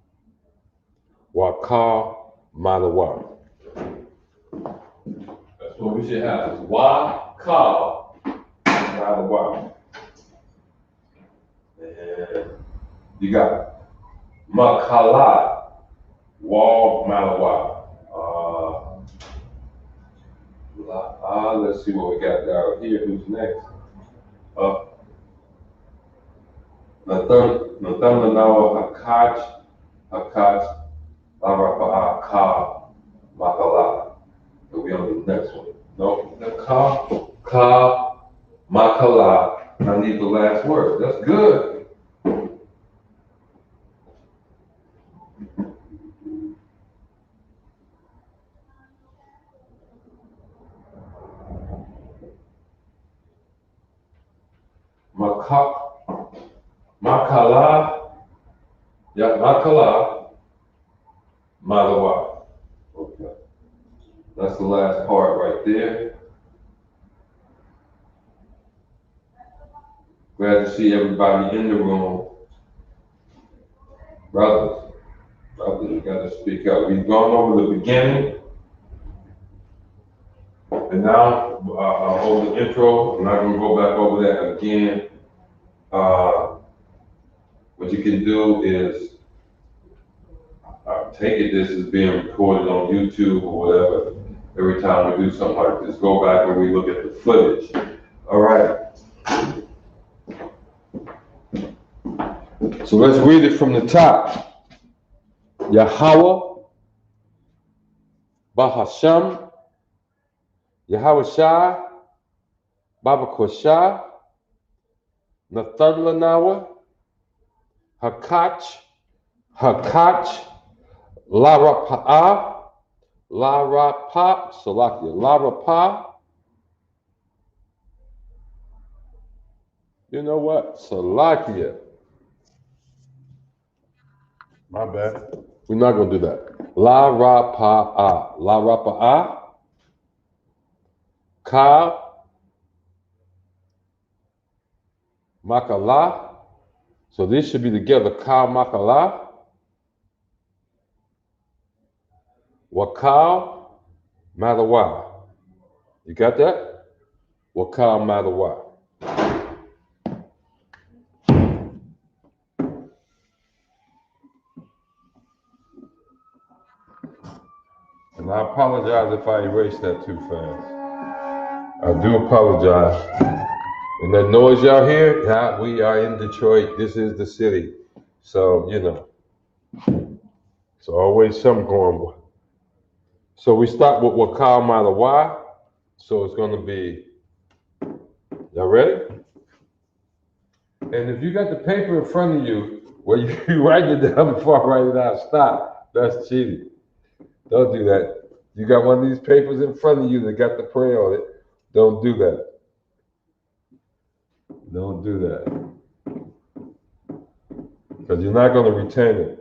Wakal Malawa. That's what we should have. Is Wakal Malawa. And you got Makala Wall Malawa. Let's see what we got down here. Who's next? Nathanawa Hakach, Larapa'a Ka, Makala. So we on the next one. No, the Ka, Makala. I need the last word. That's good. Makala, yeah, Makala, Malawa. Okay. That's the last part right there. Glad to see everybody in the room. Brothers, you got to speak up. We've gone over the beginning, and now over the intro. I'm not going to go back over that again. What you can do is take it. This is being recorded on YouTube or whatever. Every time we do something like this, go back and we look at the footage. All right. So let's read it from the top. Yahweh, Bahasham, Yahweh Shai, Baba Koshai, Nathanawa, Hakach, Larapa, Salakia, Larapa. You know what? Salakia. My bad. We're not going to do that. Larapa'a, Ka, Makala. So this should be together. Ka, Makala. Wakal, Malawa. You got that? Wakal, Malawa. And I apologize if I erased that too fast. I do apologize. And that noise y'all hear, yeah, we are in Detroit. This is the city. So, you know, it's always something going on. So we start with Wakal Malawa. So it's going to be, y'all ready? And if you got the paper in front of you, well, you write it down before I write it out. Stop. That's cheating. Don't do that. You got one of these papers in front of you that got the prayer on it. Don't do that. Don't do that. Because you're not going to retain it.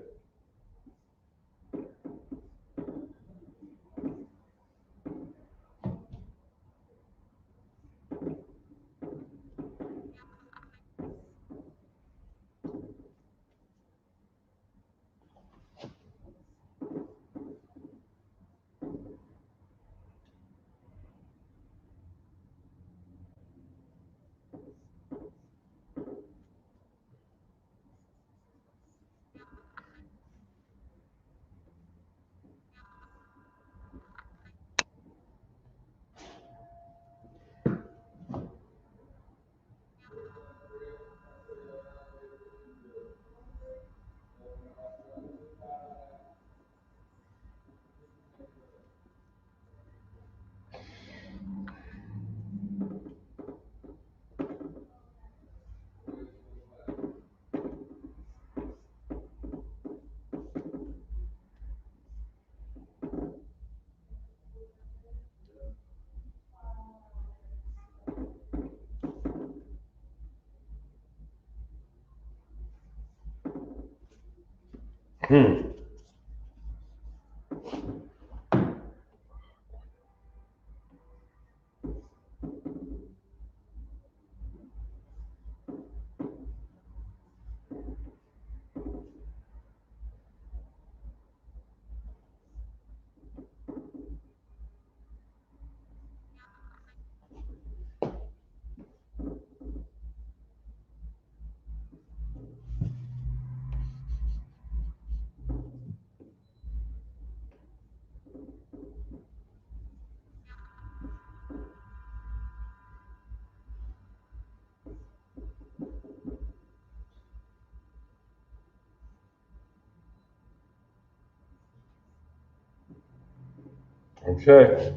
Okay.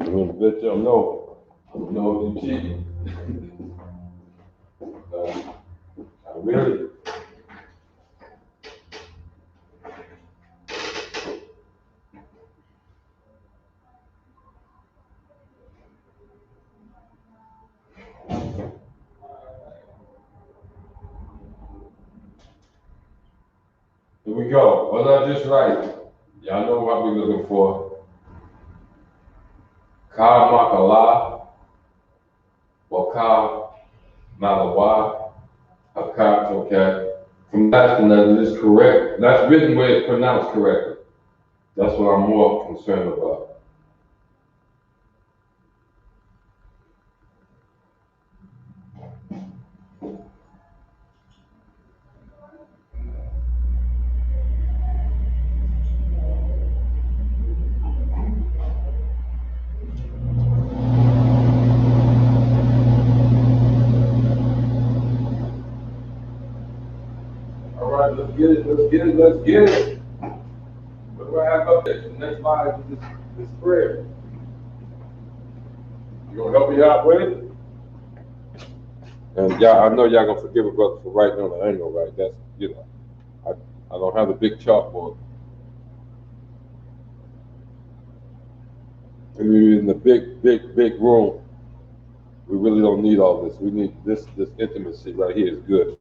I'm gonna let y'all know. No, you cheating. I really. Here we go. Was I just right? Y'all know what we're looking for. Ka Makala, or Ka Malawa, Hakat, okay. From that to that, it is correct. That's written where it's pronounced correctly. That's what I'm more concerned about. All right, let's get it, let's get it, let's get it. What do I have up there? The next line is this prayer. You gonna help me out with it? And y'all, I know y'all gonna forgive a brother for writing on the angle, right? That's, I don't have the big chalkboard. And we're in the big room. We really don't need all this. We need this intimacy right here is good.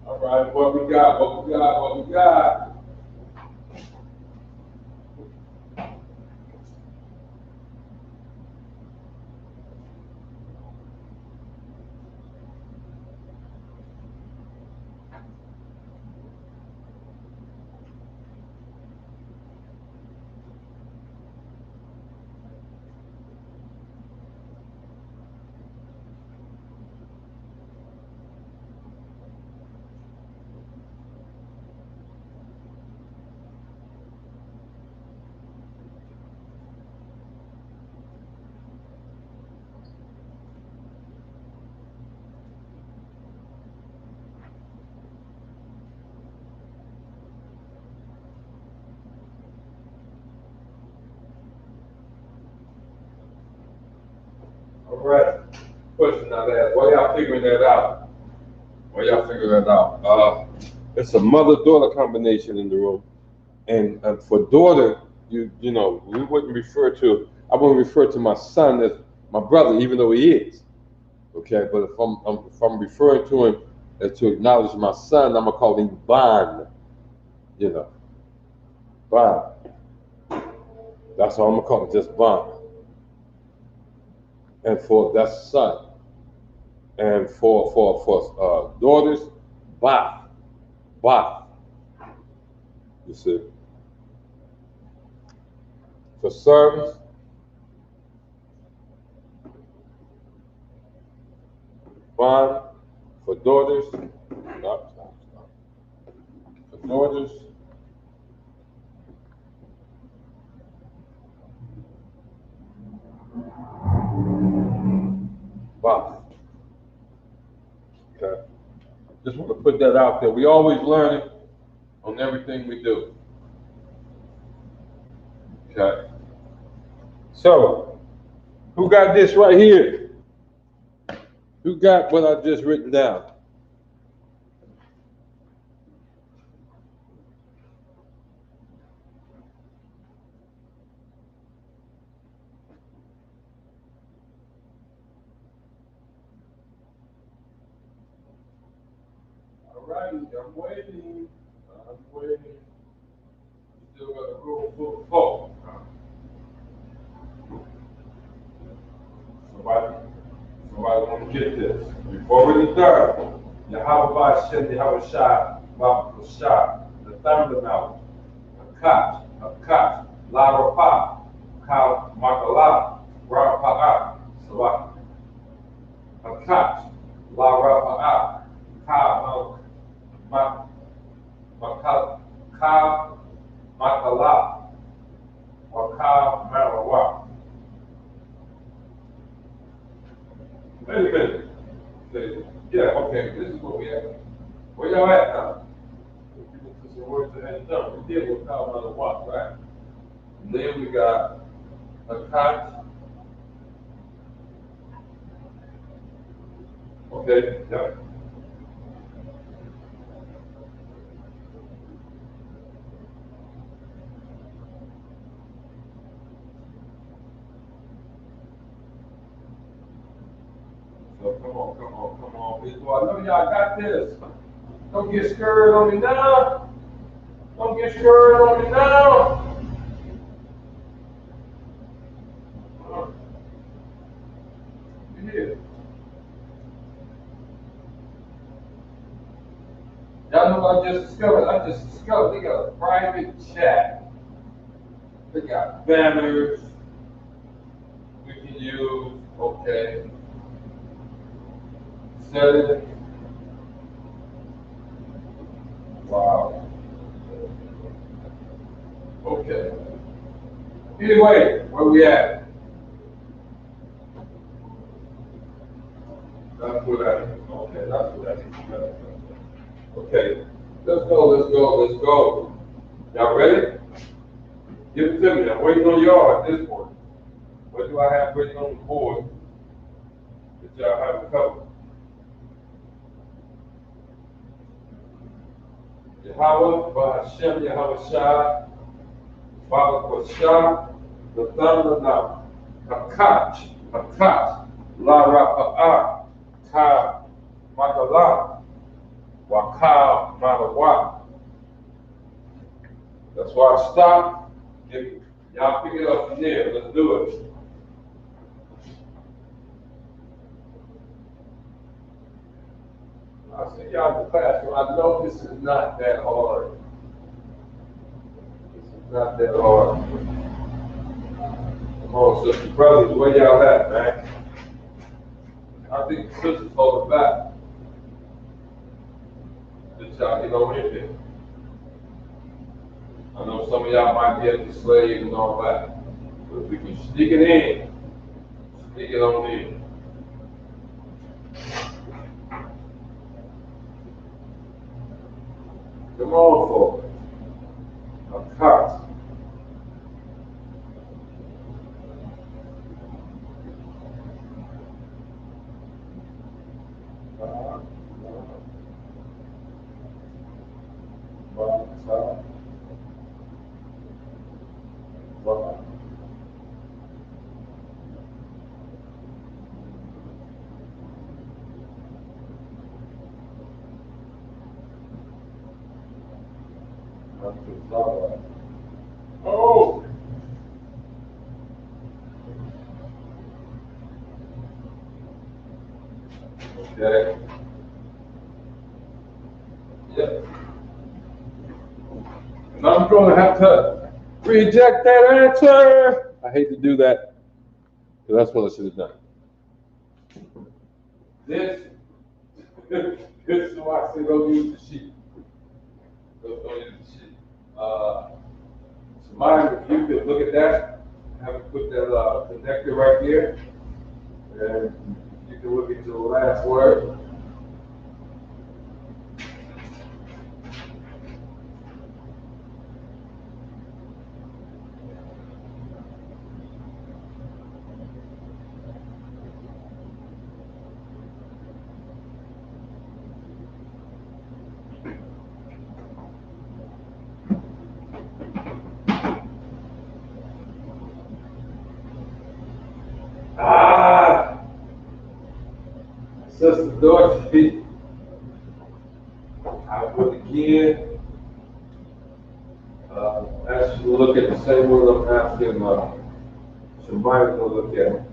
All right, what we got? What we got? What we got? All right. Question I asked. Why y'all figuring that out? Why y'all figuring that out? It's a mother-daughter combination in the room. And for daughter, you know, we wouldn't refer to, I wouldn't refer to my son as my brother, even though he is. Okay, but if I'm referring to him as to acknowledge my son, I'm gonna call him Ban. You know, Ban. That's all I'm gonna call it, just Ban. And for that's son. And for daughters, Ba. Ba. You see. For sons, Ban. For daughters, stop. For daughters, Ba. Okay. Just want to put that out there. We always learning on everything we do. Okay. So, who got this right here? Who got what I just written down? All righty, I'm waiting. I'm waiting. Still got a room full of folk. Somebody want to get this. Before we're done, Yahweh Shem Yahweh Shah, Babu Shah, the thunder mouth, Hakat, Lara Pa, Ka Makala, Rapa'a, Salah. Hakat, La Rapa'a, Ka Makala, Waka Marawa. Wait a minute. Yeah, okay, this is what we have. Where y'all at now? People put some words that ain't done. We did with Ka Marawa, right? And then we got Hakat. Okay, yeah. So come on, people. I know y'all got this. Don't get scared on me now. Don't get scared on me now. Yeah. Y'all know what I just discovered? They got a private chat. They got banners we can use. Okay. Set it. Wow. Okay. Anyway, where we at? That's where that is. Okay, that's where that is. Okay. Let's go. Y'all ready? Give it to me. I'm waiting on y'all at this point. What do I have written on the board that y'all haven't covered? Yahweh, Bahashem, Yahweh Shah, Baba Shah, the thunder now. Hakat, La Rapa'a, Ka Magala, Waka Marawa. That's why I stopped. Y'all pick it up from there. Let's do it. I see y'all in the classroom. I know this is not that hard. This is not that hard. Come on, sister, brothers, where y'all at, man? I think the sisters hold it back. Let y'all get on in there. I know some of y'all might be at the slave and all that. But if we can sneak it in, sneak it on in. Come on, folks. I'm cut. Oh! Okay. Yeah. And I'm going to have to reject that answer. I hate to do that, because that's what I should have done. This is why I say don't use the sheet. Don't use the sheet. So mine, if you could look at that, have it put that connector right there, and you can look at your last word. Sister Dorothy, I put again. Ask you to look at the same one I'm asking Shemaya to look at.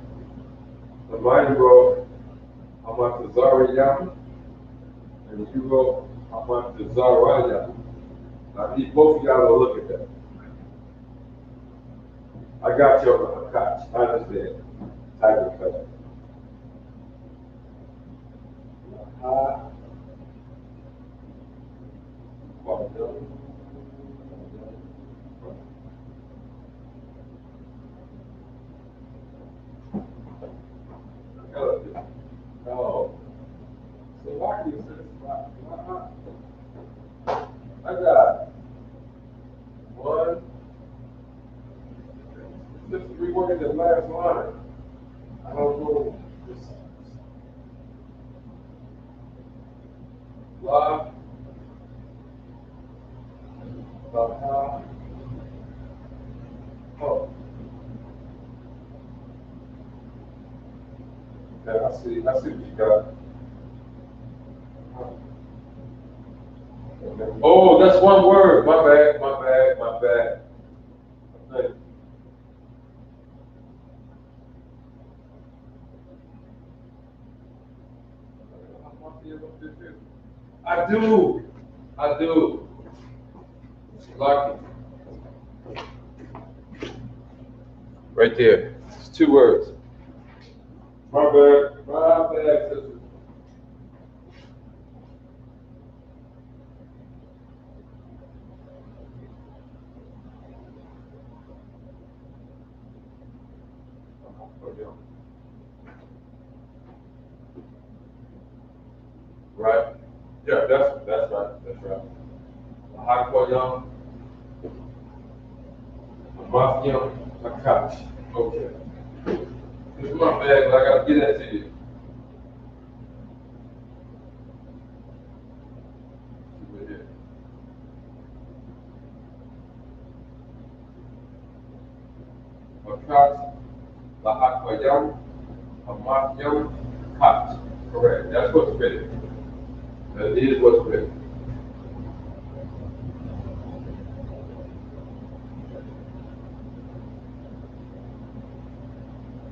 Shemaya wrote, how much is Zariyam? And you wrote, how much is Zariyam? I need both of y'all to look at that. I got your catch. I understand. Tiger cut. No. So why do you say I got one. Just reworking the last line. I don't know. La, La-Ha. Oh, okay, I see what you got. Oh, that's one word. My bad, my bad, my bad. Okay. I do. I do. Lucky. Right there. It's two words. My bad. My bad, sister. Right? Yeah, that's right. That's right. Hot for young, mafia, a couch. Okay. This is my bag, but I gotta get that to you. Over here. A couch, la hot for young, a mafia, couch. Correct. That's what's written. That is what's written.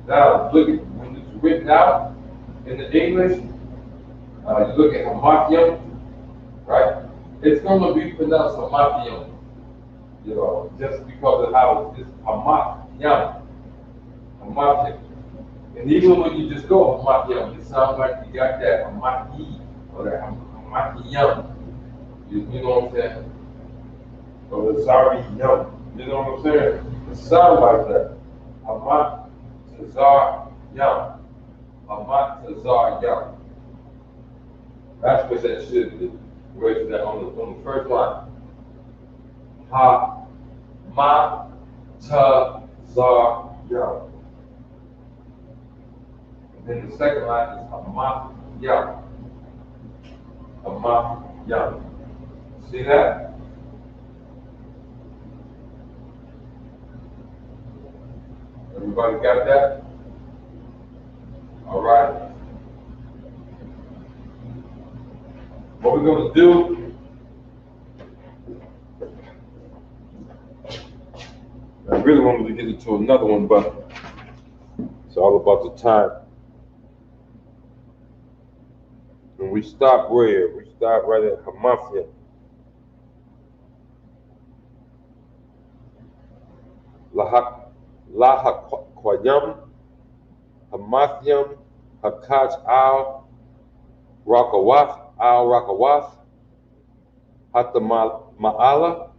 Now, look at when it's written out in the English, you look at Hamathium, right? It's going to be pronounced Hamathium, you know, just because of how it's Hamathium, Hamathium. And even when you just go Hamathium, it sounds like you got that Hamathi or that Hamathium. You know what I'm saying? Or the Zariyum. You know what I'm saying? It sounds like that. Hamat Tazar Yum. Hamat Tazar Yum. That's what that should be. Where is that on the first line? Ha ma ta za ya. And then the second line is ma ya. Ma ya. See that? Everybody got that? All right. What we're gonna do? I really wanted to get into another one, but it's all about the time. And we stop where? We stop right at Hamathia. Lahaquayam, Hamathium, Hakach al Rakawath, Hatta Ma'ala,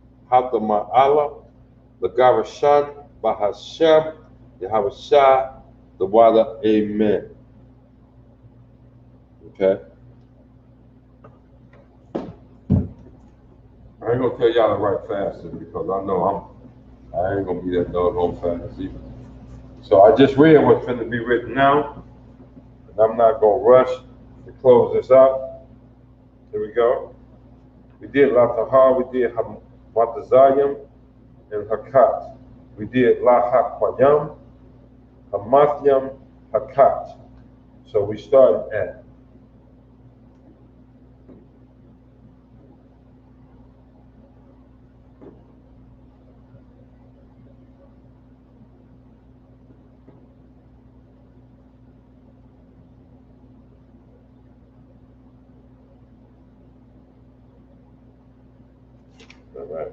Lagarashan, Bahashem, Yahavashah, the Wada, Amen. Okay? I ain't gonna tell y'all to write faster because I know I ain't gonna be that doggone fast either. So I just read what's going to be written now, and I'm not gonna rush to close this out. Here we go. We did La-Taha, we did Hamatazayim, and Hakat. We did La-Haquayam, Hamathyam, Hakat. So we started at. All right.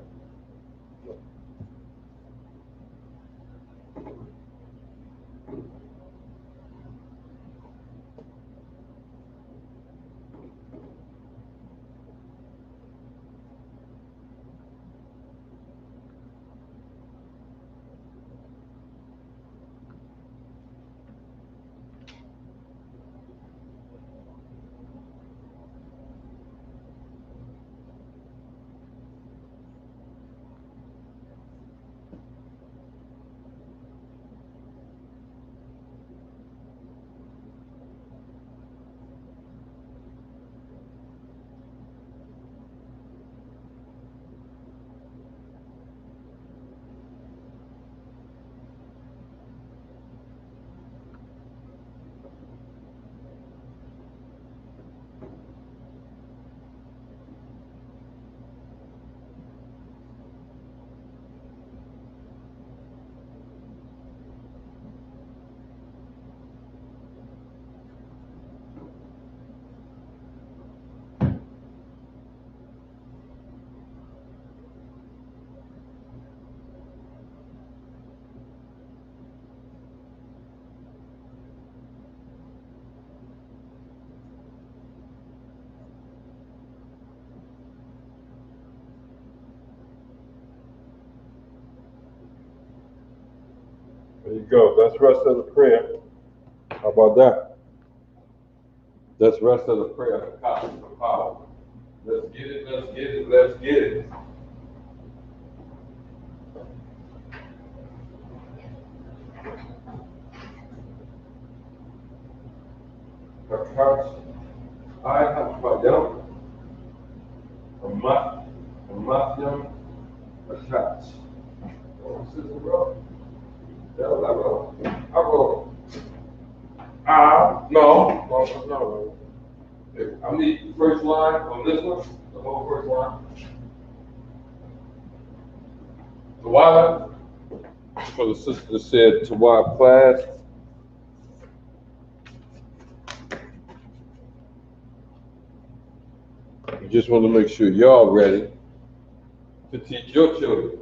you go. That's the rest of the prayer. How about that? That's the rest of the prayer. Power. Let's get it, let's get it, let's get it. I have Vayam, Amatyam, Akach. Oh, sister, bro. That was I wrote. No. I need the first line on this one, the whole first line. Tawada, for the sister that said Tawada class. You just want to make sure y'all ready to teach your children.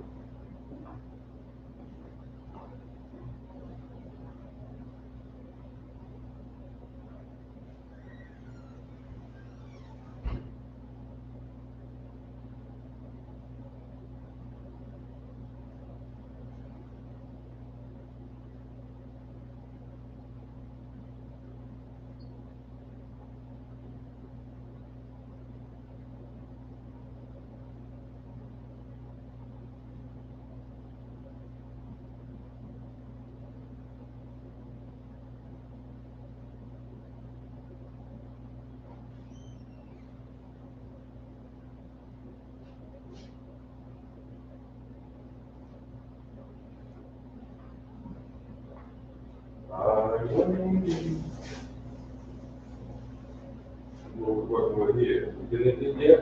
What we're working with here. You get it yet?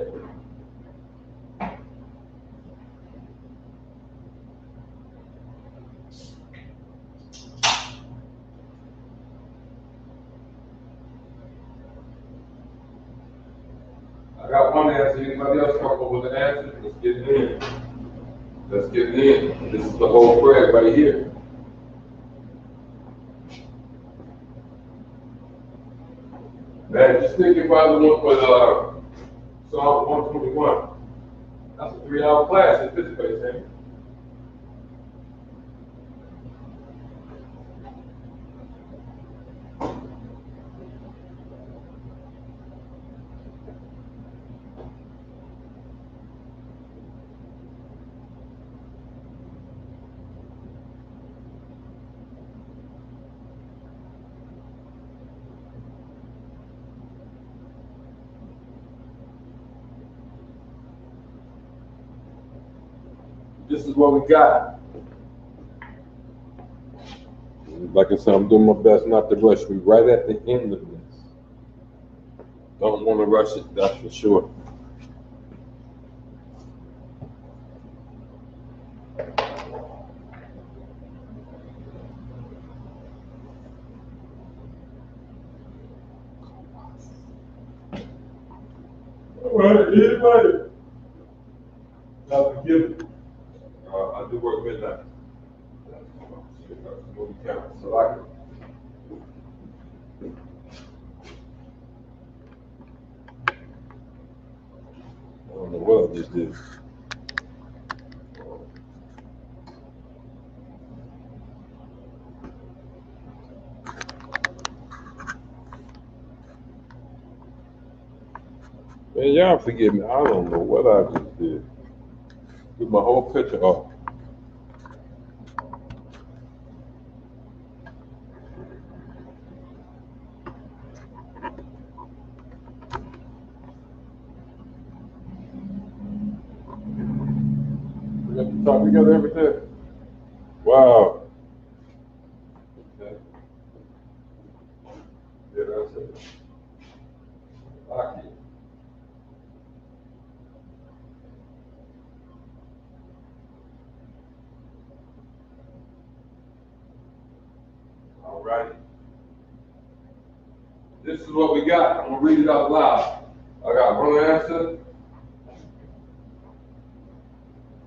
I got one answer. Anybody else come up with an answer? Let's get it in. Let's get it in. This is the whole prayer right here. Man, just think about the one for Psalm 121. That's a 3-hour class at this place, ain't it? This is what we got. Like I said, I'm doing my best not to rush. We right at the end of this. Don't want to rush it, that's for sure. All right, anybody? Now forgive me. I do work midnight. So I can. I don't know what I just did. Man, y'all forgive me. I don't know what I just did. Get my whole picture off. We got to talk together everything. Wow. Okay. Yeah, that's it. Lock it. All right. This is what we got. I'm gonna read it out loud. I got one answer.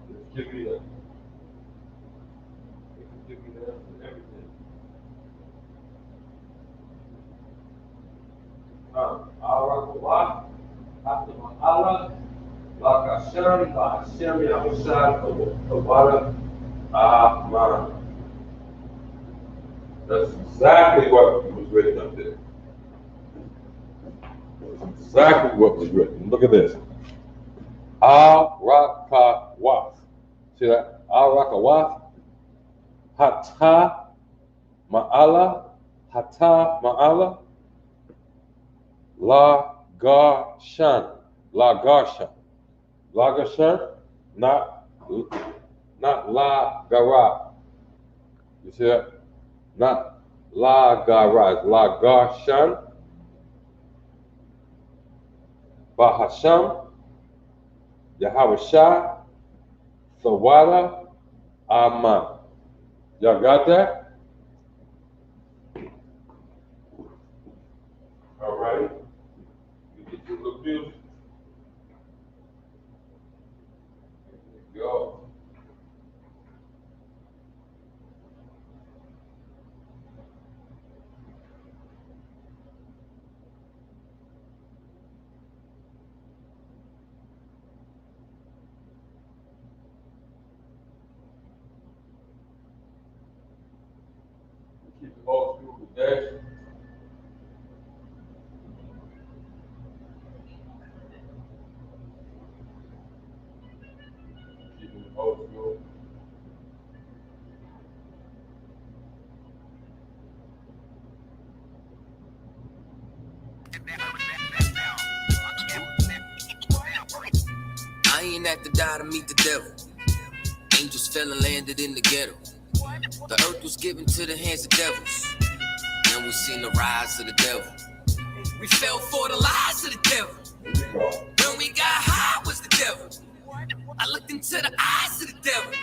Just give me the. Give me the answer to everything. Allah, Allah, La-Sha-Wan, La-Sha-Wan, Aman. That's exactly what was written up there. That's exactly what was written. Look at this. Arakawas. See that? Arakawas. Hata ma'ala. Hata ma'ala. La-Ga-Shan. La-Ga-Shan. La-Ga-Shan. Not La-Ga-Ra. You see that? Not La-Ga-Ra. It's La-Ga-Shan. Bahasham. Yahawashah. Sawada. Aman. Y'all got that? All right. You get your little music. There you go. Keep the old school today. Keeping the old school.
I ain't have to die to meet the devil. Angels fell and landed in the ghetto. The earth was given to the hands of devils. Then we seen the rise of the devil. We fell for the lies of the devil. When we got high was the devil. I looked into the eyes of the devil.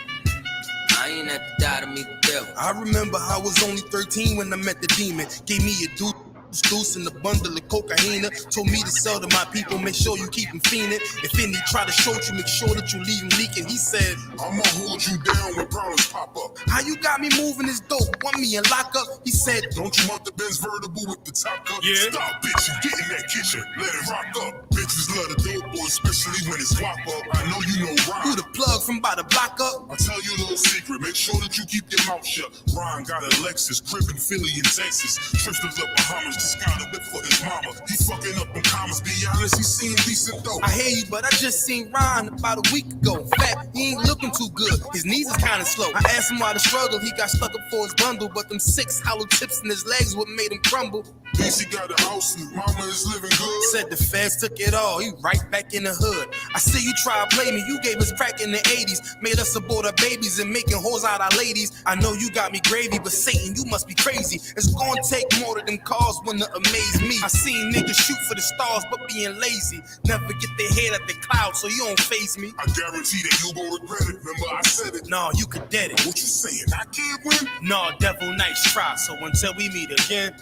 I ain't have to die to meet the devil.
I remember I was only 13 when I met the demon. Gave me a deuce and a bundle of cocaine. Told me to sell to my people, make sure you keep them fiending. If any try to short you, make sure that you leave him leaking. He said,
I'ma hold you down when problems pop up.
how you got me moving this dope? Want me in lockup? He said,
Don't you want the Benz vertible with the top up?
Yeah.
Stop, bitch, you get in that kitchen, let it rock up. Bitches love the dope boy, especially when it's wop up. I know you know
who
Ron.
the plug from by the block up?
I'll tell you a little secret, make sure that you keep your mouth shut. Ron got a Lexus, crib in Philly and Texas. Trips to the Bahamas, just got a whip for his mama. He fucking up them commas, be honest, he seen decent though.
I hear you, but I just seen Ron about a week ago. In fact, he ain't looking too good. His knees is kind of slow. I asked him why the struggle. He got stuck up for his bundle, but them 6 hollow tips in his legs what made him crumble.
He got a house and mama is living good.
Said the feds took it all. He right back in the hood. I see you try to play me. You gave us crack in the 80s. Made us abort our babies and making hoes out our ladies. I know you got me gravy, but Satan, you must be crazy. It's gonna take more than them cars when to amaze me. I seen niggas shoot for the stars, but being lazy. Never get their head at the clouds, so you don't face me.
I guarantee that you gon' regret it. Remember I said it.
Nah, you could dead it.
What you saying? I can't win?
Nah, devil, nice try. So until we meet again,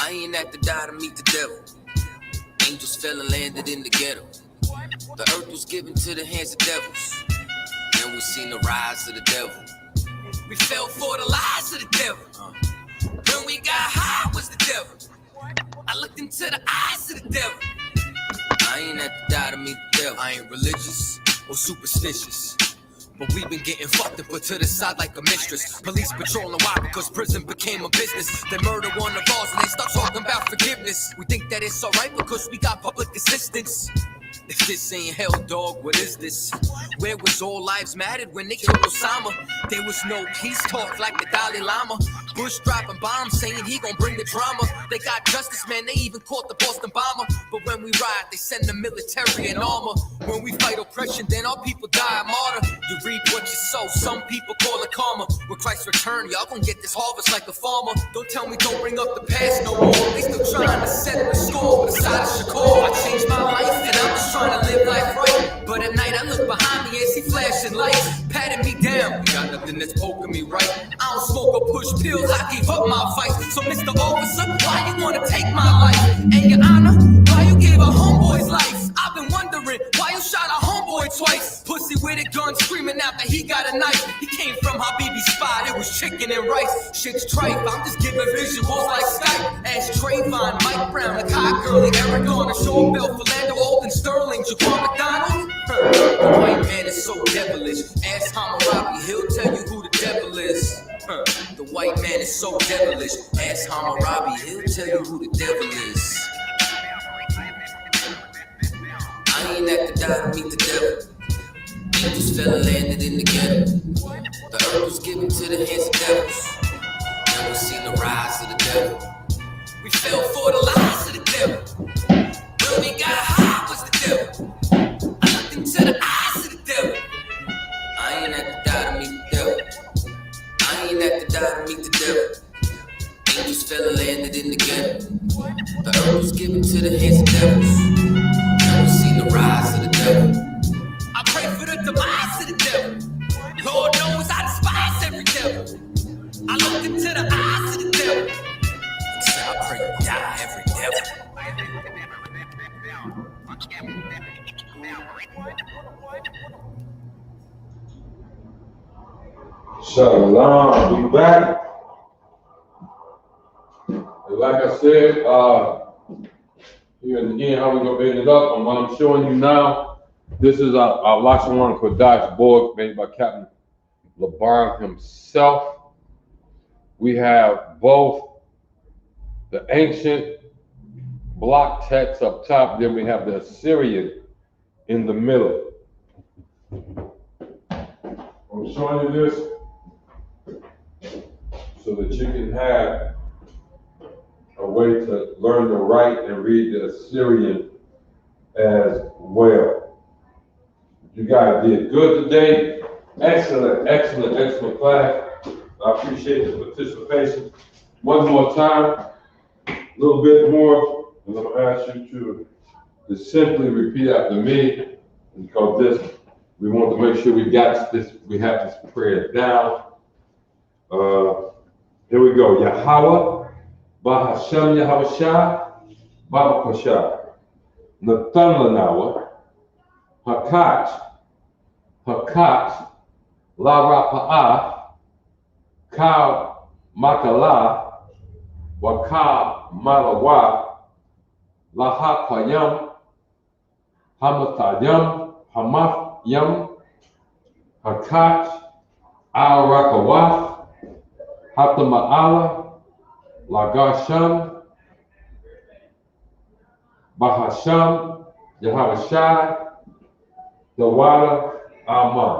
I ain't have to die to meet the devil. Angels fell and landed in the ghetto. The earth was given to the hands of devils. Then we seen the rise of the devil. We fell for the lies of the devil. When we got high was the devil. I looked into the eyes of the devil. I ain't have to die to meet the devil. I ain't religious or superstitious, but we've been getting fucked and put to the side like a mistress. Police patrolling why? Because prison became a business. They murder one of ours and they start talking about forgiveness. We think that it's alright because we got public assistance. If this ain't hell, dog, what is this? Where was all lives mattered when they killed Osama? There was no peace talk like the Dalai Lama. Bush dropping bombs saying he gon' bring the drama. They got justice, man, they even caught the Boston bomber. But when we ride, they send the military in armor. When we fight oppression, then our people die a martyr. You reap what you sow, some people call it karma. When Christ return, y'all gon' get this harvest like a farmer. Don't tell me don't bring up the past no more. They still trying to set the score with a side of Shakur. I changed my life and I'm just trying to live life right. But at night I look behind me and see flashing lights, patting me down. You got nothing that's poking me right. I don't smoke or push pills, I gave up my fight. So Mr. Officer, why you wanna take my life? And your honor, why you gave a homeboy's life? I've been wondering why you shot a homeboy twice. Pussy with a gun screaming out that he got a knife. He came from Habibi's spot, it was chicken and rice. Shit's tripe, I'm just giving visuals like Skype. Ask Trayvon, Mike Brown, the Kai Gurley, Eric Garner, Sean Bell, Philando, Alden Sterling, Jaquan McDonald. The white man is so devilish. Ask Hammurabi, he'll tell you who the devil is. The white man is so devilish. Ask Hammurabi, he'll tell you who the devil is. I ain't at the die to meet the devil. Angels fell and landed in the ghetto. The earth was given to the hands of devils. Now we seen the rise of the devil. We fell for the lies of the devil. When we got high was the devil. I looked into the eyes of the devil. I ain't at the die to meet the devil. I ain't at the die to meet the devil. Angels fell and landed in the ghetto. The earth was given to the hands of devils. Now we seen the rise of the devil. I pray for the demise of the devil. Lord knows I despise every devil. I looked into the eyes of the devil. He said I pray you die every devil.
Shalom, we back. And like I said, here at the end, how we gonna end it up, and what I'm showing you now, this is our La-Sha-Wan Kodash board made by Captain LeBron himself. We have both the ancient block text up top, then we have the Assyrian in the middle. I'm showing you this so that you can have a way to learn to write and read the Assyrian as well. You guys did good today. Excellent, excellent, excellent class. I appreciate the participation. One more time, a little bit more, and I'm going to ask you to simply repeat after me, because this, we want to make sure we got this, we have this prayer down. Here we go. Yahweh, Bahashem Yahavashah, Babakosha, Natan Lanawa, Hakat, La Rapa'ah, Ka Makala, Waka Malawa, Laha Payam, Hamatayam, Hamath Yam, Hakat, Al Rakawaf, Hatama'ala, Lagasham, Bahasham, Yahavashai, Dawada, Aman,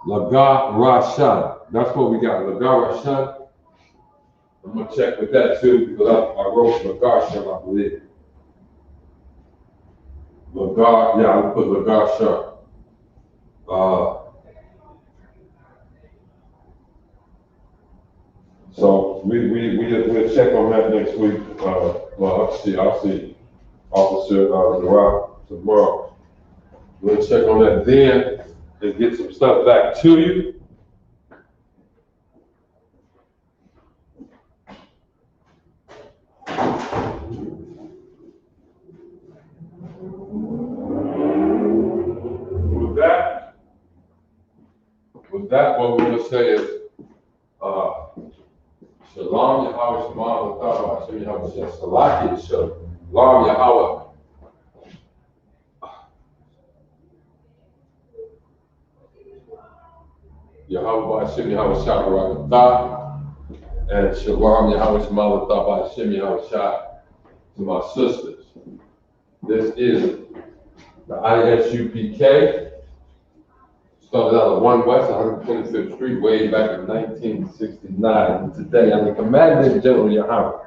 Laga Rashan. That's what we got, Laga Rashan. I'm going to check with that too, because I wrote Laga Rashan, I believe. Lagar, yeah, I put Lagar Shah. So we'll check on that next week. Well, I'll see Officer Narab tomorrow. We'll check on that then and get some stuff back to you. With that, what we're going to say is, Shalom Yahweh Shema L'Tava Hashem Yahweh Shem Salaki Shalom Yahweh. Yahweh Hashem Yahweh Shah Barakatah, and Shalom Yahweh Shema L'Tava Hashem Yahweh Shah to my sisters. This is the ISUPK. Started out at 1 West, 125th Street, way back in 1969. And today, I'm the Commandant General Yahana.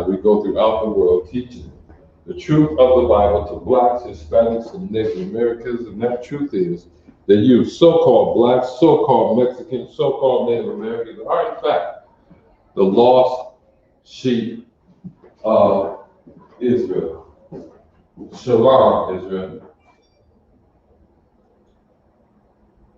We go throughout the world teaching the truth of the Bible to blacks, Hispanics, and Native Americans. And that truth is that you so-called blacks, so-called Mexicans, so-called Native Americans are in fact the lost sheep of Israel. Shalom, Israel.